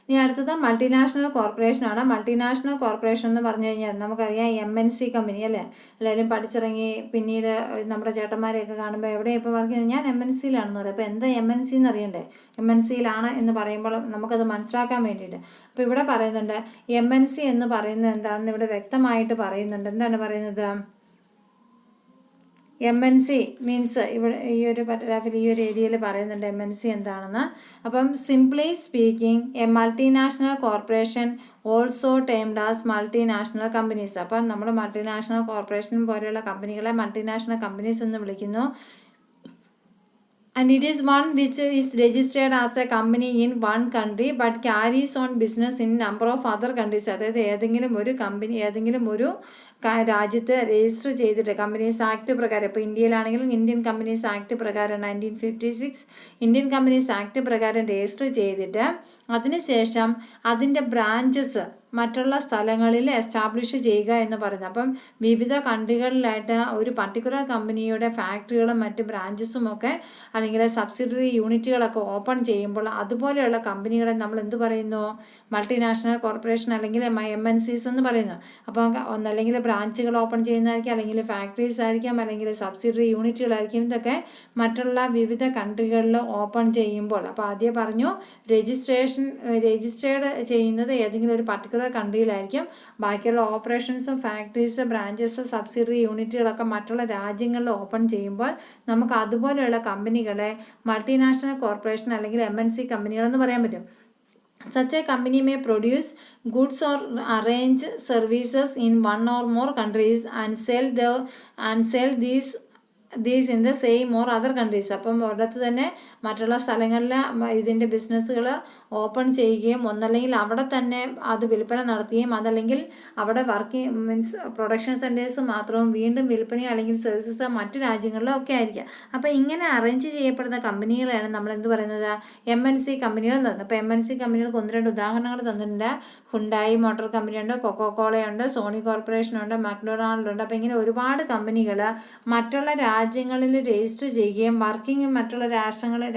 ഇനി അടുത്തത് മൾട്ടിനാഷണൽ കോർപ്പറേഷനാണ്. മൾട്ടിനാഷണൽ കോർപ്പറേഷൻ എന്ന് പറഞ്ഞു കഴിഞ്ഞാൽ നമുക്കറിയാം MNC കമ്പനി അല്ലേ, എല്ലാവരും പഠിച്ചിറങ്ങി പിന്നീട് നമ്മുടെ ചേട്ടന്മാരെയൊക്കെ കാണുമ്പോൾ എവിടെ ഇപ്പോൾ വർക്ക് ചെയ്യുന്നത്, ഞാൻ MNCയിലാണെന്ന് പറയും. അപ്പോൾ എന്താ MNC എന്ന് അറിയണ്ടേ, MNCയിലാണ് എന്ന് പറയുമ്പോൾ നമുക്കത് മനസ്സിലാക്കാൻ വേണ്ടിയിട്ട്. അപ്പോൾ ഇവിടെ പറയുന്നുണ്ട് MNC എന്ന് പറയുന്നത് എന്താണെന്ന് ഇവിടെ വ്യക്തമായിട്ട് പറയുന്നുണ്ട്. എന്താണ് പറയുന്നത്, MNC മീൻസ് ഇവിടെ ഈ ഒരു പാരഗ്രാഫിൽ ഈ ഒരു ഏരിയയിൽ പറയുന്നുണ്ട് MNC എന്താണെന്ന്. അപ്പം simply speaking A multinational corporation also termed as multinational companies. അപ്പം നമ്മൾ മൾട്ടിനാഷണൽ കോർപ്പറേഷൻ പോലെയുള്ള കമ്പനികളെ മൾട്ടിനാഷണൽ കമ്പനീസ് എന്ന് വിളിക്കുന്നു. And it is one which is registered as a company in one country but carries on business in number of other countries. അതായത് ഏതെങ്കിലും ഒരു company ഏതെങ്കിലും ഒരു രാജ്യത്ത് രജിസ്റ്റർ ചെയ്തിട്ട് കമ്പനീസ് ആക്ട് പ്രകാരം, ഇപ്പോൾ ഇന്ത്യയിലാണെങ്കിലും ഇന്ത്യൻ കമ്പനീസ് ആക്ട് പ്രകാരം 1956 ഇന്ത്യൻ കമ്പനീസ് ആക്ട് പ്രകാരം രജിസ്റ്റർ ചെയ്തിട്ട് അതിനുശേഷം അതിൻ്റെ ബ്രാഞ്ചസ് മറ്റുള്ള സ്ഥലങ്ങളിൽ എസ്റ്റാബ്ലിഷ് ചെയ്യുക എന്ന് പറയുന്നത്. അപ്പം വിവിധ കൺട്രികളിലായിട്ട് ഒരു പർട്ടിക്കുലർ കമ്പനിയുടെ ഫാക്ടറികളും മറ്റ് ബ്രാഞ്ചസും ഒക്കെ അല്ലെങ്കിൽ സബ്സിഡറി യൂണിറ്റുകളൊക്കെ ഓപ്പൺ ചെയ്യുമ്പോൾ അതുപോലെയുള്ള കമ്പനികളെ നമ്മൾ എന്ത് പറയുന്നു? മൾട്ടിനാഷണൽ കോർപ്പറേഷൻ അല്ലെങ്കിൽ MNCs എന്ന് പറയുന്നു. അപ്പോൾ ഒന്നല്ലെങ്കിൽ ബ്രാഞ്ചുകൾ ഓപ്പൺ ചെയ്യുന്നതായിരിക്കും, അല്ലെങ്കിൽ ഫാക്ടറീസ് ആയിരിക്കാം, അല്ലെങ്കിൽ സബ്സിഡറി യൂണിറ്റുകളായിരിക്കും. ഇതൊക്കെ മറ്റുള്ള വിവിധ കൺട്രികളിൽ ഓപ്പൺ ചെയ്യുമ്പോൾ, അപ്പോൾ ആദ്യം പറഞ്ഞു രജിസ്റ്റേർഡ് ചെയ്യുന്നത് ഏതെങ്കിലും ഒരു പർട്ടിക്കുലർ കൺട്രിയിലായിരിക്കും. ബാക്കിയുള്ള ഓപ്പറേഷൻസും ഫാക്ടറീസ്, ബ്രാഞ്ചസ്, സബ്സിഡറി യൂണിറ്റുകളൊക്കെ മറ്റുള്ള രാജ്യങ്ങളിൽ ഓപ്പൺ ചെയ്യുമ്പോൾ നമുക്ക് അതുപോലെയുള്ള കമ്പനികളെ മൾട്ടിനാഷണൽ കോർപ്പറേഷൻ അല്ലെങ്കിൽ MNC കമ്പനികളെന്ന് പറയാൻ പറ്റും. Such a company may produce goods or arrange services in one or more countries and sell these in the same or other countries. അപ്പം ഒരിടത്ത് തന്നെ മറ്റുള്ള സ്ഥലങ്ങളിൽ ഇതിൻ്റെ ബിസിനസ്സുകൾ ഓപ്പൺ ചെയ്യുകയും ഒന്നല്ലെങ്കിൽ അവിടെ തന്നെ അത് വിൽപ്പന നടത്തുകയും അതല്ലെങ്കിൽ അവിടെ മീൻസ് പ്രൊഡക്ഷൻ സെൻറ്റേഴ്സ് മാത്രവും വീണ്ടും വിൽപ്പനയോ അല്ലെങ്കിൽ സർവീസസോ മറ്റു രാജ്യങ്ങളിലോ ഒക്കെ ആയിരിക്കാം. അപ്പോൾ ഇങ്ങനെ അറേഞ്ച് ചെയ്യപ്പെടുന്ന കമ്പനികളെയാണ് നമ്മൾ എന്ത് പറയുന്നത്? MNC കമ്പനികൾ എന്ന് പറയുന്നത്. അപ്പോൾ MNC കമ്പനികൾക്ക് 1-2 ഉദാഹരണങ്ങൾ തന്നിട്ടുണ്ട്. ഹുണ്ടായി മോട്ടോർ കമ്പനിയുണ്ട്, കൊക്കോകോളയുണ്ട്, സോണി കോർപ്പറേഷനുണ്ട്, മക്ഡൊണാൾഡ് ഉണ്ട്. അപ്പോൾ ഇങ്ങനെ ഒരുപാട് കമ്പനികൾ മറ്റുള്ള രാജ്യങ്ങളിൽ രജിസ്റ്റർ ചെയ്യുകയും വർക്കിംഗ് മറ്റുള്ള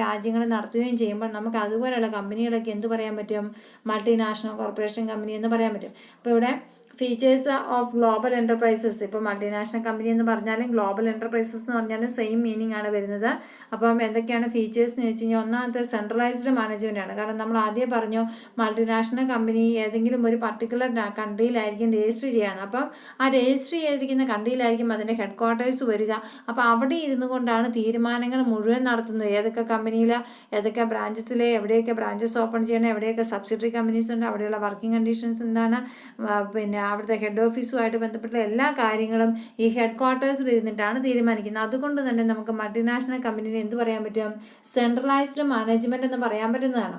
രാജ്യങ്ങളിൽ നടത്തുകയും ചെയ്യുമ്പോൾ നമുക്ക് അതുപോലെയുള്ള കമ്പനികളൊക്കെ എന്ത് പറയാൻ പറ്റും? മൾട്ടിനാഷണൽ കോർപ്പറേഷൻ കമ്പനി എന്ന് പറയാൻ പറ്റും. അപ്പോൾ ഇവിടെ ഫീച്ചേഴ്സ് ഓഫ് ഗ്ലോബൽ എൻ്റർപ്രൈസസ്. ഇപ്പോൾ മൾട്ടിനാഷണൽ കമ്പനി എന്ന് പറഞ്ഞാലും ഗ്ലോബൽ എൻ്റർപ്രൈസസ് എന്ന് പറഞ്ഞാലും സെയിം മീനിങ് ആണ് വരുന്നത്. അപ്പം എന്തൊക്കെയാണ് ഫീച്ചേഴ്സ് എന്ന് വെച്ച് കഴിഞ്ഞാൽ, ഒന്നാമത്തെ സെൻട്രലൈസ്ഡ് മാനേജ്മെൻ്റ് ആണ്. കാരണം നമ്മൾ ആദ്യം പറഞ്ഞു മൾട്ടിനാഷണൽ കമ്പനി ഏതെങ്കിലും ഒരു പർട്ടിക്കുലർ കൺട്രിയിലായിരിക്കും രജിസ്റ്റർ ചെയ്യാണ്. അപ്പം ആ രജിസ്റ്റർ ചെയ്തിരിക്കുന്ന കൺട്രിയിലായിരിക്കും അതിൻ്റെ ഹെഡ് ക്വാർട്ടേഴ്സ് വരിക. അപ്പോൾ അവിടെ ഇരുന്നു കൊണ്ടാണ് തീരുമാനങ്ങൾ മുഴുവൻ നടത്തുന്നത്. ഏതൊക്കെ കമ്പനിയിൽ ഏതൊക്കെ ബ്രാഞ്ചസിൽ എവിടെയൊക്കെ ബ്രാഞ്ചസ് ഓപ്പൺ ചെയ്യണം, എവിടെയൊക്കെ സബ്സിഡറി കമ്പനീസ് ഉണ്ട്, അവിടെയുള്ള വർക്കിംഗ് കണ്ടീഷൻസ് എന്താണ്, പിന്നെ അവിടുത്തെ ഹെഡ് ഓഫീസുമായിട്ട് ബന്ധപ്പെട്ട എല്ലാ കാര്യങ്ങളും ഈ ഹെഡ് ക്വാർട്ടേഴ്സിൽ ഇരുന്നിട്ടാണ് തീരുമാനിക്കുന്നത്. അതുകൊണ്ട് തന്നെ നമുക്ക് മൾട്ടിനാഷണൽ കമ്പനിയെ എന്ത് പറയാൻ പറ്റും? സെൻട്രലൈസ്ഡ് മാനേജ്മെൻറ്റ് എന്ന് പറയാൻ പറ്റുന്നതാണ്.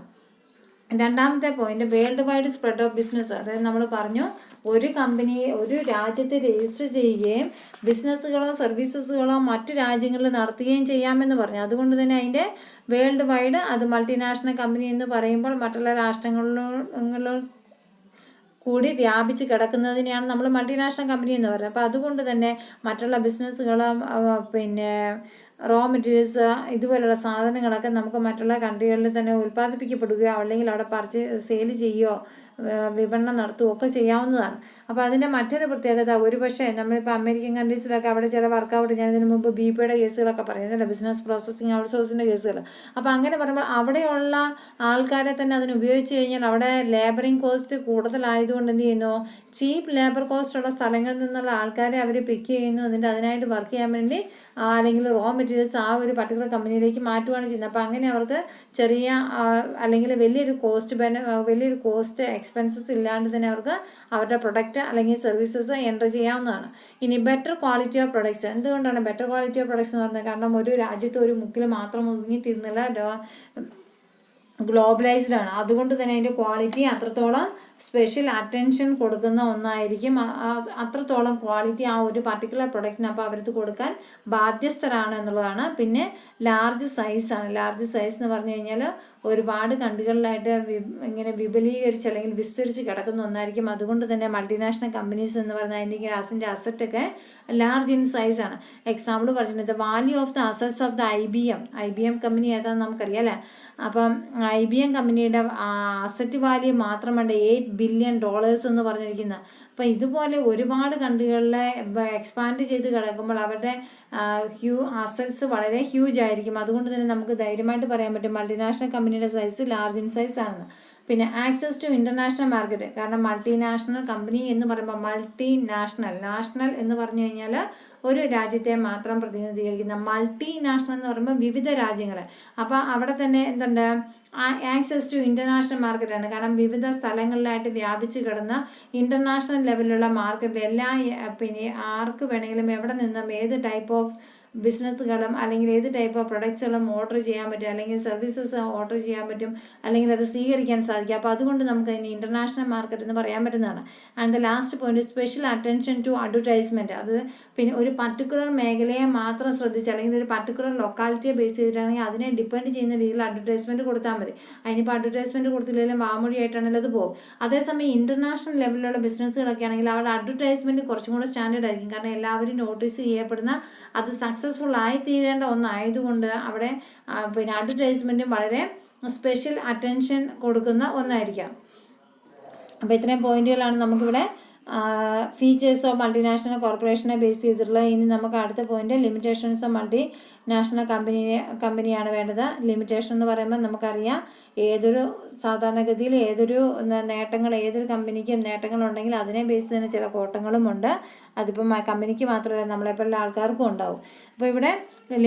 രണ്ടാമത്തെ point, world wide spread of business. അതായത് നമ്മൾ പറഞ്ഞു ഒരു കമ്പനി ഒരു രാജ്യത്ത് രജിസ്റ്റർ ചെയ്യുകയും ബിസിനസ്സുകളോ സർവീസസുകളോ മറ്റു രാജ്യങ്ങളിൽ നടത്തുകയും ചെയ്യാമെന്ന് പറഞ്ഞു. അതുകൊണ്ട് തന്നെ അതിൻ്റെ വേൾഡ് വൈഡ്, അത് മൾട്ടിനാഷണൽ കമ്പനി എന്ന് പറയുമ്പോൾ മറ്റുള്ള രാഷ്ട്രങ്ങളിലും കൂടി വ്യാപിച്ച് കിടക്കുന്നതിനെയാണ് നമ്മൾ മൾട്ടിനാഷണൽ കമ്പനി എന്ന് പറയുന്നത്. അപ്പോൾ അതുകൊണ്ട് തന്നെ മറ്റുള്ള ബിസിനസ്സുകളും പിന്നെ റോ മെറ്റീരിയൽസ് ഇതുപോലുള്ള സാധനങ്ങളൊക്കെ നമുക്ക് മറ്റുള്ള കൺട്രികളിൽ തന്നെ ഉൽപ്പാദിപ്പിക്കപ്പെടുകയോ അല്ലെങ്കിൽ അവിടെ സെയിൽ ചെയ്യുകയോ വിപണനം നടത്തുകയോ ഒക്കെ ചെയ്യാവുന്നതാണ്. അപ്പോൾ അതിൻ്റെ മറ്റൊരു പ്രത്യേകത, ഒരു പക്ഷേ നമ്മളിപ്പോൾ അമേരിക്കൻ കൺട്രീസിലൊക്കെ അവിടെ ചില വർക്കൗട്ട്, ഞാനിതിന് മുമ്പ് BP-യുടെ കേസുകളൊക്കെ പറയുന്നില്ല, ബിസിനസ് പ്രോസസ്സിങ് ഔട്ട്സോഴ്സിൻ്റെ കേസുകൾ. അപ്പോൾ അങ്ങനെ പറയുമ്പോൾ അവിടെയുള്ള ആൾക്കാരെ തന്നെ അതിന് ഉപയോഗിച്ച് കഴിഞ്ഞാൽ അവിടെ ലേബറിങ് കോസ്റ്റ് കൂടുതലായതുകൊണ്ട് എന്ത് ചെയ്യുന്നു? ചീപ്പ് ലേബർ കോസ്റ്റ് ഉള്ള സ്ഥലങ്ങളിൽ നിന്നുള്ള ആൾക്കാരെ അവർ പിക്ക് ചെയ്യുന്നു, എന്നിട്ട് അതിനായിട്ട് വർക്ക് ചെയ്യാൻ വേണ്ടി അല്ലെങ്കിൽ റോ മെറ്റീരിയൽസ് ആ ഒരു പർട്ടിക്കുലർ കമ്പനിയിലേക്ക് മാറ്റുകയാണ് ചെയ്യുന്നത്. അപ്പോൾ അങ്ങനെ അവർക്ക് ചെറിയ അല്ലെങ്കിൽ വലിയൊരു കോസ്റ്റ് എക്സ്പെൻസസ് ഇല്ലാണ്ട് തന്നെ അവർക്ക് അവരുടെ പ്രൊഡക്റ്റ് അല്ലെങ്കിൽ സർവീസസ് എൻ്റർ ചെയ്യാവുന്നതാണ്. ഇനി ബെറ്റർ ക്വാളിറ്റി ഓഫ് പ്രൊഡക്ട്സ്. എന്തുകൊണ്ടാണ് ബെറ്റർ ക്വാളിറ്റി ഓഫ് പ്രൊഡക്ട്സ് എന്ന് പറഞ്ഞത്? കാരണം ഒരു രാജ്യത്ത് ഒരു മുക്കിൽ മാത്രം ഒതുങ്ങിത്തീരുന്നില്ല, ഗ്ലോബലൈസ്ഡ് ആണ്. അതുകൊണ്ട് തന്നെ അതിൻ്റെ ക്വാളിറ്റി അത്രത്തോളം സ്പെഷ്യൽ അറ്റൻഷൻ കൊടുക്കുന്ന ഒന്നായിരിക്കും. അത്രത്തോളം ക്വാളിറ്റി ആ ഒരു പർട്ടിക്കുലർ പ്രൊഡക്റ്റിന് അപ്പോൾ അവർക്ക് കൊടുക്കാൻ ബാധ്യസ്ഥരാണ് എന്നുള്ളതാണ്. പിന്നെ ലാർജ് സൈസാണ്. ലാർജ് സൈസ് എന്ന് പറഞ്ഞു കഴിഞ്ഞാൽ ഒരുപാട് കൺട്രികളിലായിട്ട് ഇങ്ങനെ വിപുലീകരിച്ച് അല്ലെങ്കിൽ വിസ്തരിച്ച് കിടക്കുന്ന ഒന്നായിരിക്കും. അതുകൊണ്ട് തന്നെ മൾട്ടിനാഷണൽ കമ്പനീസ് എന്ന് പറഞ്ഞാൽ അതിൻ്റെ അസറ്റൊക്കെ ലാർജ് ഇൻ സൈസാണ്. എക്സാമ്പിൾ പറഞ്ഞിട്ടുണ്ട്, value of the assets of the IBM company ഏതാണെന്ന് നമുക്കറിയാം അല്ലേ? അപ്പം IBM കമ്പനിയുടെ അസറ്റ് വാല്യൂ മാത്രം വേണ്ട $8 ബില്യൺ എന്ന് പറഞ്ഞിരിക്കുന്നത്. അപ്പോൾ ഇതുപോലെ ഒരുപാട് കൺട്രികളിലെ എക്സ്പാൻഡ് ചെയ്ത് കിടക്കുമ്പോൾ അവരുടെ അസറ്റ്സ് വളരെ ഹ്യൂജ് ആയിരിക്കും. അതുകൊണ്ട് തന്നെ നമുക്ക് ധൈര്യമായിട്ട് പറയാൻ പറ്റും മൾട്ടിനാഷണൽ കമ്പനിയുടെ സൈസ് ലാർജ് ഇൻ സൈസ് ആണെന്ന്. പിന്നെ ആക്സസ് ടു ഇൻ്റർനാഷണൽ മാർക്കറ്റ്. കാരണം മൾട്ടിനാഷണൽ കമ്പനി എന്ന് പറയുമ്പോൾ നാഷണൽ എന്ന് പറഞ്ഞു കഴിഞ്ഞാൽ ഒരു രാജ്യത്തെ മാത്രം പ്രതിനിധീകരിക്കുന്ന, മൾട്ടിനാഷണൽ എന്ന് പറയുമ്പോൾ വിവിധ രാജ്യങ്ങളെ. അപ്പോൾ അവിടെ തന്നെ എന്തുണ്ട്? ആക്സസ് ടു ഇൻ്റർനാഷണൽ മാർക്കറ്റാണ്. കാരണം വിവിധ സ്ഥലങ്ങളിലായിട്ട് വ്യാപിച്ച് കിടന്ന ഇൻ്റർനാഷണൽ ലെവലിലുള്ള മാർക്കറ്റ് പിന്നെ ആർക്ക് വേണമെങ്കിലും എവിടെ നിന്നും ഏത് ടൈപ്പ് ഓഫ് ബിസിനസ്സുകളും അല്ലെങ്കിൽ ഏത് ടൈപ്പ് ഓഫ് പ്രൊഡക്ട്സുകളും ഓർഡർ ചെയ്യാൻ പറ്റും, അല്ലെങ്കിൽ സർവീസസ് ഓർഡർ ചെയ്യാൻ പറ്റും, അല്ലെങ്കിൽ അത് സ്വീകരിക്കാൻ സാധിക്കും. അപ്പോൾ അതുകൊണ്ട് നമുക്ക് അതിന് ഇൻ്റർനാഷണൽ മാർക്കറ്റ് എന്ന് പറയാൻ പറ്റുന്നതാണ്. And the last point, special attention to advertisement. അത് പിന്നെ ഒരു പർട്ടിക്കുലർ മേഖലയെ മാത്രം ശ്രദ്ധിച്ച് അല്ലെങ്കിൽ ഒരു പർട്ടിക്കുലർ ലൊക്കാലിറ്റിയെ ബേസ് ചെയ്തിട്ടാണെങ്കിൽ അതിനെ ഡിപ്പെൻഡ് ചെയ്യുന്ന രീതിയിൽ അഡ്വർടൈസ്മെൻറ്റ് കൊടുത്താൽ മതി. മതി. അതിനിപ്പോൾ അഡ്വർടൈസ്മെൻറ്റ് കൊടുത്തില്ലെങ്കിലും വാമൊഴിയായിട്ടാണെങ്കിലും അത് പോകും. അതേസമയം ഇൻ്റർനാഷണൽ ലെവലിലുള്ള ബിസിനസ്സുകളൊക്കെ ആണെങ്കിൽ അവരുടെ അഡ്വർടൈസ്മെൻറ്റ് കുറച്ചും കൂടെ സ്റ്റാൻഡേർഡ് ആയിരിക്കും. കാരണം എല്ലാവരും നോട്ടീസ് ചെയ്യപ്പെടുന്ന അത് സക്സസ്ഫുൾ ആയിത്തീരേണ്ട ഒന്നായതുകൊണ്ട് അവിടെ പിന്നെ അഡ്വർടൈസ്മെൻറ്റും വളരെ സ്പെഷ്യൽ അറ്റൻഷൻ കൊടുക്കുന്ന ഒന്നായിരിക്കാം. അപ്പോൾ ഇത്രയും പോയിന്റുകളാണ് നമുക്കിവിടെ ഫീച്ചേഴ്സ് ഓഫ് മൾട്ടിനാഷണൽ കോർപ്പറേഷനെ ബേസ് ചെയ്തിട്ടുള്ളത്. ഇനി നമുക്ക് അടുത്ത പോയിന്റ് ലിമിറ്റേഷൻസ് ഓഫ് മൾട്ടിനാഷണൽ കമ്പനിയാണ് വേണ്ടത്. ലിമിറ്റേഷൻ എന്ന് പറയുമ്പോൾ നമുക്കറിയാം സാധാരണഗതിയിൽ ഏതൊരു കമ്പനിക്കും നേട്ടങ്ങളുണ്ടെങ്കിൽ അതിനെ ബേസ് ചെയ്യുന്ന ചില കോട്ടങ്ങളുമുണ്ട്. അതിപ്പം കമ്പനിക്ക് മാത്രമല്ല നമ്മളെപ്പോലുള്ള ആൾക്കാർക്കും ഉണ്ടാവും. അപ്പോൾ ഇവിടെ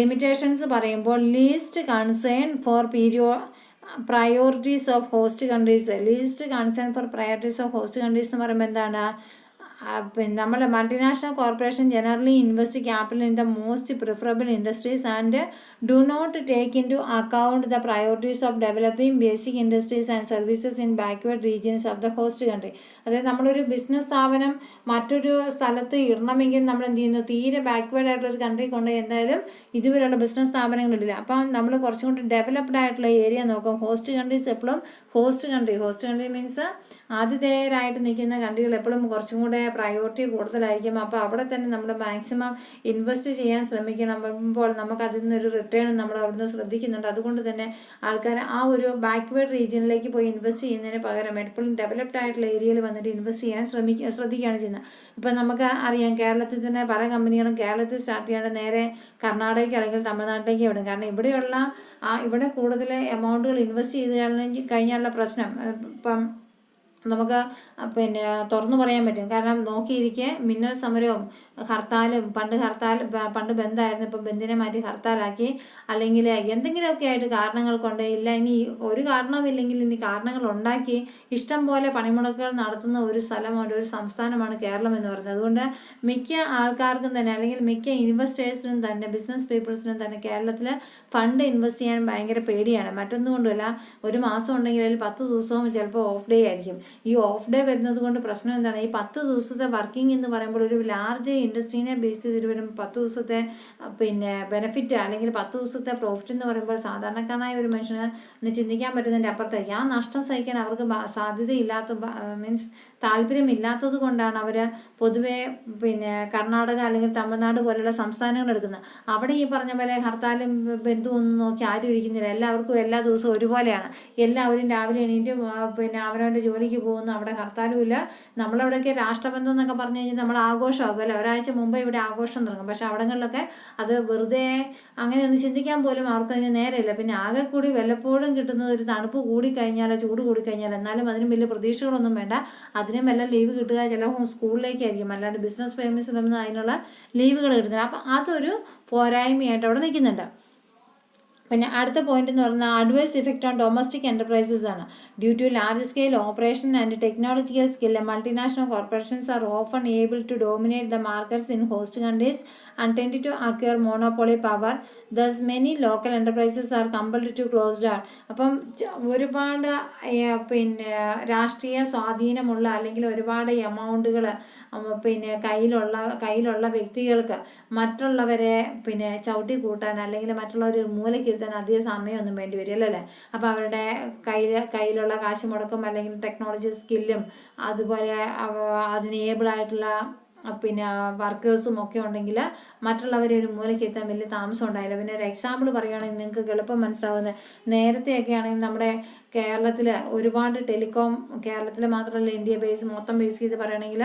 ലിമിറ്റേഷൻസ് പറയുമ്പോൾ least concern for priorities of host countries. Least concern for priorities of host countries എന്ന് പറയുമ്പോൾ എന്താണ്? പിന്നെ നമ്മുടെ multinational corporation generally invest capital in the most preferable industries and do not take into account the priorities of developing basic industries and services in backward regions of the host country. അതായത് നമ്മളൊരു business സ്ഥാപനം മറ്റൊരു സ്ഥലത്ത് ഇടണമെങ്കിൽ നമ്മൾ എന്ത് ചെയ്യുന്നു? തീരെ backward ആയിട്ടൊരു കൺട്രി കൊണ്ട് എന്തായാലും ഇതുവരെയുള്ള ബിസിനസ് സ്ഥാപനങ്ങളില്ല. അപ്പം നമ്മൾ കുറച്ചും കൂടി ഡെവലപ്ഡ് ആയിട്ടുള്ള ഏരിയ നോക്കും. ഹോസ്റ്റ് കൺട്രീസ് എപ്പോഴും ഹോസ്റ്റ് കൺട്രി മീൻസ് ആതിഥേയരായിട്ട് നിൽക്കുന്ന കൺട്രികൾ എപ്പോഴും കുറച്ചും കൂടെ പ്രയോറിറ്റി കൂടുതലായിരിക്കും. അപ്പോൾ അവിടെ തന്നെ നമ്മൾ മാക്സിമം ഇൻവെസ്റ്റ് ചെയ്യാൻ ശ്രമിക്കുമ്പോൾ നമുക്ക് അതിൽ നിന്നൊരു റിട്ടേൺ നമ്മൾ അവിടുന്ന് ശ്രദ്ധിക്കുന്നുണ്ട്. അതുകൊണ്ട് തന്നെ ആൾക്കാർ ആ ഒരു ബാക്ക്വേർഡ് റീജിയനിലേക്ക് പോയി ഇൻവെസ്റ്റ് ചെയ്യുന്നതിന് പകരം എപ്പോഴും ഡെവലപ്ഡ് ആയിട്ടുള്ള ഏരിയയിൽ വന്നിട്ട് ഇൻവെസ്റ്റ് ചെയ്യാൻ ശ്രദ്ധിക്കുകയാണ് ചെയ്യുന്നത്. ഇപ്പം നമുക്ക് അറിയാം, കേരളത്തിൽ തന്നെ പല കമ്പനികളും കേരളത്തിൽ സ്റ്റാർട്ട് ചെയ്യാണ്ട് നേരെ കർണാടകയ്ക്ക് അല്ലെങ്കിൽ തമിഴ്നാട്ടിലേക്ക് വിടും. കാരണം ഇവിടെ കൂടുതൽ എമൗണ്ടുകൾ ഇൻവെസ്റ്റ് ചെയ്ത് കഴിഞ്ഞാലുള്ള പ്രശ്നം ഇപ്പം നമുക്ക് പിന്നെ തുറന്നു പറയാൻ പറ്റും. കാരണം നോക്കിയിരിക്കെ മിന്നൽ സമരവും ഹർത്താലും പണ്ട് ബന്ദായിരുന്നു, ഇപ്പം ബന്ദിനെ മാറ്റി ഹർത്താലാക്കി. അല്ലെങ്കിൽ എന്തെങ്കിലുമൊക്കെ ആയിട്ട് കാരണങ്ങൾ കൊണ്ട് ഇല്ല, ഇനി ഒരു കാരണവുമില്ലെങ്കിൽ ഇനി കാരണങ്ങൾ ഉണ്ടാക്കി ഇഷ്ടം പോലെ പണിമുടക്കുകൾ നടത്തുന്ന ഒരു സ്ഥലമാണ്, ഒരു സംസ്ഥാനമാണ് കേരളം എന്ന് പറയുന്നത്. അതുകൊണ്ട് മിക്ക ആൾക്കാർക്കും തന്നെ അല്ലെങ്കിൽ മിക്ക ഇൻവെസ്റ്റേഴ്സിനും തന്നെ ബിസിനസ് പീപ്പിൾസിനും തന്നെ കേരളത്തിൽ ഫണ്ട് ഇൻവെസ്റ്റ് ചെയ്യാൻ ഭയങ്കര പേടിയാണ്. മറ്റൊന്നും കൊണ്ടുമല്ല, ഒരു മാസം ഉണ്ടെങ്കിൽ അതിൽ 10 ദിവസവും ചിലപ്പോൾ ഓഫ് ഡേ ആയിരിക്കും. ഈ ഓഫ് ഡേ വരുന്നത് കൊണ്ട് പ്രശ്നം എന്താണ്? ഈ 10 ദിവസത്തെ വർക്കിംഗ് എന്ന് പറയുമ്പോൾ ഒരു ലാർജ് ഇൻഡസ്ട്രീനെ ബേസ് ചെയ്തിട്ട് വരുമ്പോൾ 10 ദിവസത്തെ പിന്നെ ബെനിഫിറ്റ് അല്ലെങ്കിൽ 10 ദിവസത്തെ പ്രോഫിറ്റ് എന്ന് പറയുമ്പോൾ സാധാരണക്കാരനായ ഒരു മനുഷ്യന് ചിന്തിക്കാൻ പറ്റുന്നതിൻ്റെ അപ്പുറത്തായിരിക്കും. ആ നഷ്ടം സഹിക്കാൻ അവർക്ക് മീൻസ് താല്പര്യമില്ലാത്തത് കൊണ്ടാണ് അവർ പൊതുവെ പിന്നെ കർണാടക അല്ലെങ്കിൽ തമിഴ്നാട് പോലെയുള്ള സംസ്ഥാനങ്ങൾ എടുക്കുന്നത്. അവിടെ ഈ പറഞ്ഞ പോലെ ഹർത്താലും ബന്ധുവൊന്നും നോക്കി ആരും ഇരിക്കുന്നില്ല. എല്ലാവർക്കും എല്ലാ ദിവസവും ഒരുപോലെയാണ്. എല്ലാവരും രാവിലെ എണീറ്റ് പിന്നെ അവനവൻ്റെ ജോലിക്ക് പോകുന്നു. അവിടെ ഹർത്താലും ഇല്ല. നമ്മളവിടെയൊക്കെ രാഷ്ട്രബന്ധം എന്നൊക്കെ പറഞ്ഞു കഴിഞ്ഞാൽ നമ്മൾ ആഘോഷമാകും അല്ലേ? ഒരാഴ്ച മുമ്പ് ഇവിടെ ആഘോഷം തുടങ്ങും. പക്ഷെ അവിടങ്ങളിലൊക്കെ അത് വെറുതെ അങ്ങനെ ഒന്ന് ചിന്തിക്കാൻ പോലും അവർക്കതിന് നേരമില്ല. പിന്നെ ആകെ കൂടി വല്ലപ്പോഴും കിട്ടുന്നത് ഒരു തണുപ്പ് കൂടിക്കഴിഞ്ഞാലോ ചൂട് കൂടിക്കഴിഞ്ഞാൽ, എന്നാലും അതിനും വലിയ പ്രതീക്ഷകളൊന്നും വേണ്ട. അതിനും എല്ലാം ലീവ് കിട്ടുക ചിലപ്പോൾ സ്കൂളിലേക്കായിരിക്കും, അല്ലാണ്ട് ബിസിനസ് ഫേമസിലൊന്നും അതിനുള്ള ലീവുകൾ കിട്ടുന്നില്ല. അപ്പം അതൊരു പോരായ്മയായിട്ട് അവിടെ നിൽക്കുന്നുണ്ട്. പിന്നെ അടുത്ത പോയിന്റ് എന്ന് പറഞ്ഞാൽ adverse effect on domestic enterprises ആണ്. Due to large scale operation and technological skill multinational corporations are often able to dominate the markets in host countries and tend to acquire monopoly power. Thus many local enterprises are compelled to close down. അപ്പം ഒരുപാട് പിന്നെ രാഷ്ട്രീയ സ്വാധീനമുള്ള അല്ലെങ്കിൽ ഒരുപാട് എമൗണ്ടുകൾ പിന്നെ കയ്യിലുള്ള വ്യക്തികൾക്ക് മറ്റുള്ളവരെ പിന്നെ ചവിട്ടി കൂട്ടാൻ അല്ലെങ്കിൽ മറ്റുള്ളവർ മൂലയ്ക്ക് ഇരുത്താൻ അധികം സമയമൊന്നും വേണ്ടി വരും അല്ലേ? അപ്പോൾ അവരുടെ കയ്യിലുള്ള കാശ് മുടക്കും അല്ലെങ്കിൽ ടെക്നോളജി സ്കില്ലും അതുപോലെ അതിന് ഏബിളായിട്ടുള്ള പിന്നെ വർക്കേഴ്സും ഒക്കെ ഉണ്ടെങ്കിൽ മറ്റുള്ളവരെ ഒരു മൂലയ്ക്ക് എത്താൻ വലിയ താമസം ഉണ്ടായില്ല. പിന്നെ ഒരു എക്സാമ്പിൾ പറയുകയാണെങ്കിൽ നിങ്ങൾക്ക് എളുപ്പം മനസ്സിലാവുന്നത്, നേരത്തെയൊക്കെ ആണെങ്കിൽ നമ്മുടെ കേരളത്തിൽ ഒരുപാട് ടെലികോം, കേരളത്തിൽ മാത്രമല്ല ഇന്ത്യ മൊത്തം ബേസ് ചെയ്ത് പറയുകയാണെങ്കിൽ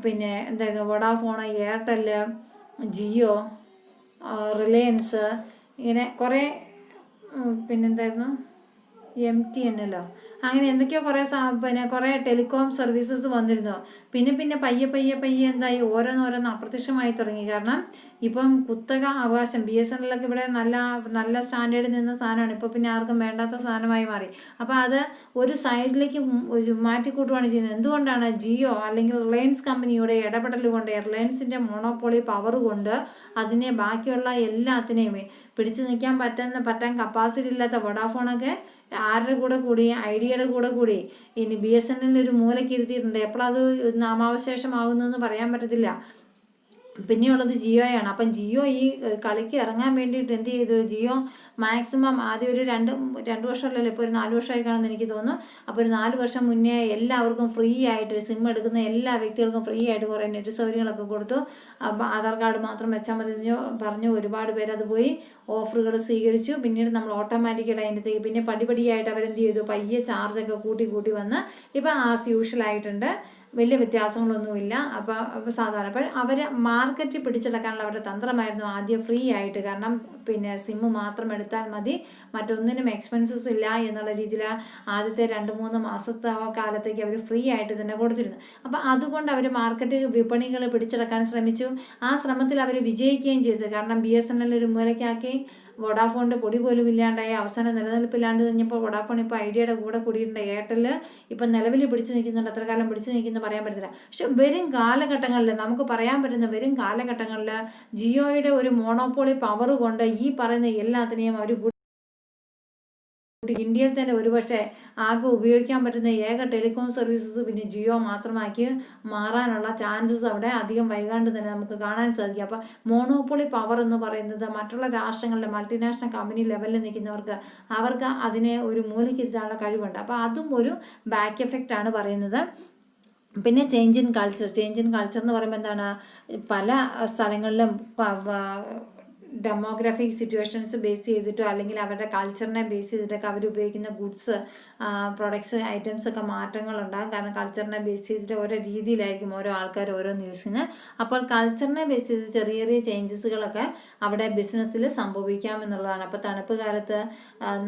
പിന്നെ എന്തായിരുന്നു, വോഡാഫോൺ, എയർടെൽ, ജിയോ, റിലയൻസ്, ഇങ്ങനെ കുറേ പിന്നെന്തായിരുന്നു MTN അങ്ങനെ എന്തൊക്കെയോ കുറേ ടെലികോം സർവീസസ് വന്നിരുന്നു. പിന്നെ പയ്യെ എന്തായി, ഓരോന്നോരോന്ന് അപ്രത്യക്ഷമായി തുടങ്ങി. കാരണം ഇപ്പം കുത്തക അവകാശം BSNL ഇവിടെ നല്ല സ്റ്റാൻഡേർഡിൽ നിന്ന സാധനമാണ്. ഇപ്പോൾ പിന്നെ ആർക്കും വേണ്ടാത്ത സാധനമായി മാറി. അപ്പോൾ അത് ഒരു സൈഡിലേക്ക് മാറ്റിക്കൂട്ടുകയാണ് ചെയ്യുന്നത്. എന്തുകൊണ്ടാണ്? ജിയോ അല്ലെങ്കിൽ റിലയൻസ് കമ്പനിയുടെ ഇടപെടൽ കൊണ്ട്, റിലയൻസിൻ്റെ മോണോപോളി പവർ കൊണ്ട് അതിനെ ബാക്കിയുള്ള എല്ലാത്തിനെയും പിടിച്ചു നിൽക്കാൻ പറ്റാൻ കപ്പാസിറ്റി ഇല്ലാത്ത വോഡാഫോണൊക്കെ ആരുടെ കൂടെ കൂടി, ഐഡിയയുടെ കൂടെ കൂടി. ഇനി BSNL ഒരു മൂലയ്ക്ക് ഇരുത്തിയിട്ടുണ്ട്. എപ്പോഴത് നാമാവശേഷമാകുന്നതെന്ന് പറയാൻ പറ്റത്തില്ല. പിന്നെയുള്ളത് ജിയോയാണ്. അപ്പം ജിയോ ഈ കളിക്ക് ഇറങ്ങാൻ വേണ്ടിയിട്ട് എന്ത് ചെയ്തു? ജിയോ മാക്സിമം ആദ്യം ഒരു രണ്ട് വർഷമല്ലല്ലോ, ഇപ്പോൾ ഒരു 4 വർഷമായി കാണുമെന്ന് എനിക്ക് തോന്നുന്നു. അപ്പോൾ ഒരു 4 വർഷം മുന്നേ എല്ലാവർക്കും ഫ്രീ ആയിട്ട് സിം എടുക്കുന്ന എല്ലാ വ്യക്തികൾക്കും ഫ്രീ ആയിട്ട് കുറേ നെറ്റ് സൗകര്യങ്ങളൊക്കെ കൊടുത്തു. അപ്പം ആധാർ കാർഡ് മാത്രം വെച്ചാൽ മതി പറഞ്ഞു ഒരുപാട് പേര് അത് പോയി ഓഫറുകൾ സ്വീകരിച്ചു. പിന്നീട് നമ്മൾ ഓട്ടോമാറ്റിക്കായിട്ട് അതിനകത്തേക്ക് പിന്നെ പടിപടിയായിട്ട് അവരെന്ത് ചെയ്തു? പയ്യെ ചാർജൊക്കെ കൂട്ടി വന്ന് ഇപ്പം ആസ് യൂഷ്വൽ ആയിട്ടുണ്ട്. വലിയ വ്യത്യാസങ്ങളൊന്നുമില്ല. അപ്പോൾ സാധാരണ അപ്പോൾ അവർ മാർക്കറ്റ് പിടിച്ചെടുക്കാനുള്ള അവരുടെ തന്ത്രമായിരുന്നു ആദ്യം ഫ്രീ ആയിട്ട്. കാരണം പിന്നെ സിമ്മ് മാത്രം എടുത്താൽ മതി, മറ്റൊന്നിനും എക്സ്പെൻസസ് ഇല്ല എന്നുള്ള രീതിയിൽ ആദ്യത്തെ 2-3 മാസത്തെ കാലത്തേക്ക് അവർ ഫ്രീ ആയിട്ട് തന്നെ കൊടുത്തിരുന്നു. അപ്പോൾ അതുകൊണ്ട് അവർ മാർക്കറ്റ് വിപണികൾ പിടിച്ചെടുക്കാൻ ശ്രമിച്ചു. ആ ശ്രമത്തിൽ അവർ വിജയിക്കുകയും ചെയ്തു. കാരണം BSNL ഒരു മൂലയ്ക്കാക്കി, വോഡാഫോണിൻ്റെ പൊടി പോലും ഇല്ലാണ്ടായി. അവസാനം നിലനിൽപ്പില്ലാണ്ട് കഴിഞ്ഞപ്പോൾ വോഡാഫോൺ ഇപ്പോൾ ഐഡിയയുടെ കൂടെ കൂടിയിട്ടുണ്ട്. എയർടെൽ ഇപ്പം നിലവിൽ പിടിച്ചു നിൽക്കുന്നുണ്ട്. എത്ര കാലം പിടിച്ചു നിൽക്കുന്നു പറയാൻ പറ്റില്ല. പക്ഷെ വരും കാലഘട്ടങ്ങളിൽ നമുക്ക് പറയാൻ പറ്റുന്ന വരും കാലഘട്ടങ്ങളിൽ ജിയോയുടെ ഒരു മോണോപോളി പവർ കൊണ്ട് ഈ പറയുന്ന എല്ലാത്തിനെയും അവർ ഇന്ത്യയിൽ തന്നെ ഒരുപക്ഷെ ആകെ ഉപയോഗിക്കാൻ പറ്റുന്ന ഏക ടെലികോം സർവീസസ് പിന്നെ ജിയോ മാത്രമാക്കി മാറാനുള്ള ചാൻസസ് അവിടെ അധികം വൈകാണ്ട് തന്നെ നമുക്ക് കാണാൻ സാധിക്കും. അപ്പോൾ മോണോപ്പൊളി പവർ എന്ന് പറയുന്നത് മറ്റുള്ള രാഷ്ട്രങ്ങളിലെ മൾട്ടിനാഷണൽ കമ്പനി ലെവലിൽ നിൽക്കുന്നവർക്ക് അവർക്ക് അതിനെ ഒരു മൂലയ്ക്കെത്താനുള്ള കഴിവുണ്ട്. അപ്പോൾ അതും ഒരു ബാക്ക് എഫക്റ്റ് ആണ് പറയുന്നത്. പിന്നെ ചേഞ്ച് ഇൻ കൾച്ചർ എന്ന് പറയുമ്പോൾ എന്താണ്? പല സ്ഥലങ്ങളിലും ഡെമോഗ്രാഫിക് സിറ്റുവേഷൻസ് ബേസ് ചെയ്തിട്ടോ അല്ലെങ്കിൽ അവരുടെ കൾച്ചറിനെ ബേസ് ചെയ്തിട്ടൊക്കെ അവർ ഉപയോഗിക്കുന്ന ഗുഡ്സ്, പ്രൊഡക്ട്സ്, ഐറ്റംസ് ഒക്കെ മാറ്റങ്ങളുണ്ടാകും. കാരണം കൾച്ചറിനെ ബേസ് ചെയ്തിട്ട് ഓരോ രീതിയിലായിരിക്കും ഓരോ ആൾക്കാർ ഓരോ ന്യൂസിന്. അപ്പോൾ കൾച്ചറിനെ ബേസ് ചെയ്ത് ചെറിയ ചെറിയ ചേഞ്ചസുകളൊക്കെ അവിടെ ബിസിനസ്സിൽ സംഭവിക്കാമെന്നുള്ളതാണ്. അപ്പോൾ തണുപ്പ് കാലത്ത്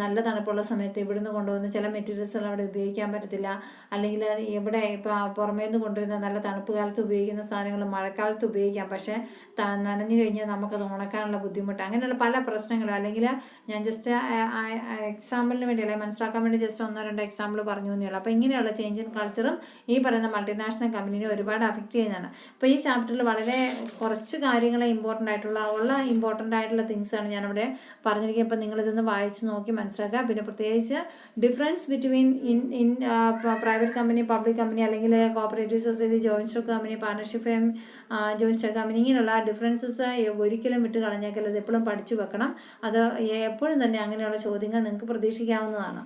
നല്ല തണുപ്പുള്ള സമയത്ത് ഇവിടുന്ന് കൊണ്ടുവന്ന് ചില മെറ്റീരിയൽസ് അവിടെ ഉപയോഗിക്കാൻ പറ്റത്തില്ല. അല്ലെങ്കിൽ ഇവിടെ ഇപ്പോൾ പുറമേ നിന്ന് കൊണ്ടുവരുന്ന നല്ല തണുപ്പ് കാലത്ത് ഉപയോഗിക്കുന്ന സാധനങ്ങൾ മഴക്കാലത്ത് ഉപയോഗിക്കാം. പക്ഷേ നനഞ്ഞു കഴിഞ്ഞാൽ നമുക്കത് ഉണക്കാനുള്ള ബുദ്ധിമുട്ട്, അങ്ങനെയുള്ള പല പ്രശ്നങ്ങളും. അല്ലെങ്കിൽ ഞാൻ ജസ്റ്റ് എക്സാമ്പിളിന് വേണ്ടി അല്ലെങ്കിൽ മനസ്സിലാക്കാൻ വേണ്ടി ജസ്റ്റ് 1-2 എക്സാമ്പിൾ പറഞ്ഞു തന്നെയുള്ളൂ. അപ്പോൾ ഇങ്ങനെയുള്ള ചേഞ്ച് ഇൻ കൾച്ചറും ഈ പറയുന്ന മൾട്ടിനാഷണൽ കമ്പനിനെ ഒരുപാട് അഫക്റ്റ് ചെയ്യുന്നതാണ്. അപ്പോൾ ഈ ചാപ്റ്ററിൽ വളരെ കുറച്ച് കാര്യങ്ങൾ ഇമ്പോർട്ടൻ്റ് ആയിട്ടുള്ള തിങ്സാണ് ഞാനിവിടെ പറഞ്ഞിരിക്കുന്നത്. അപ്പോൾ നിങ്ങളിതൊന്ന് വായിച്ച് നോക്കി മനസ്സിലാക്കുക. പിന്നെ പ്രത്യേകിച്ച് difference between in private company, public company, അല്ലെങ്കിൽ cooperative society, joint stock company, partnership firm, joint stock company, ഇങ്ങനെയുള്ള ഡിഫറൻസസ് ഒരിക്കലും വിട്ട് കളഞ്ഞേക്കല്ല. അത് എപ്പോഴും പഠിച്ചു വെക്കണം. അത് എപ്പോഴും തന്നെ അങ്ങനെയുള്ള ചോദ്യങ്ങൾ നിങ്ങൾക്ക് പ്രതീക്ഷിക്കാവുന്നതാണ്.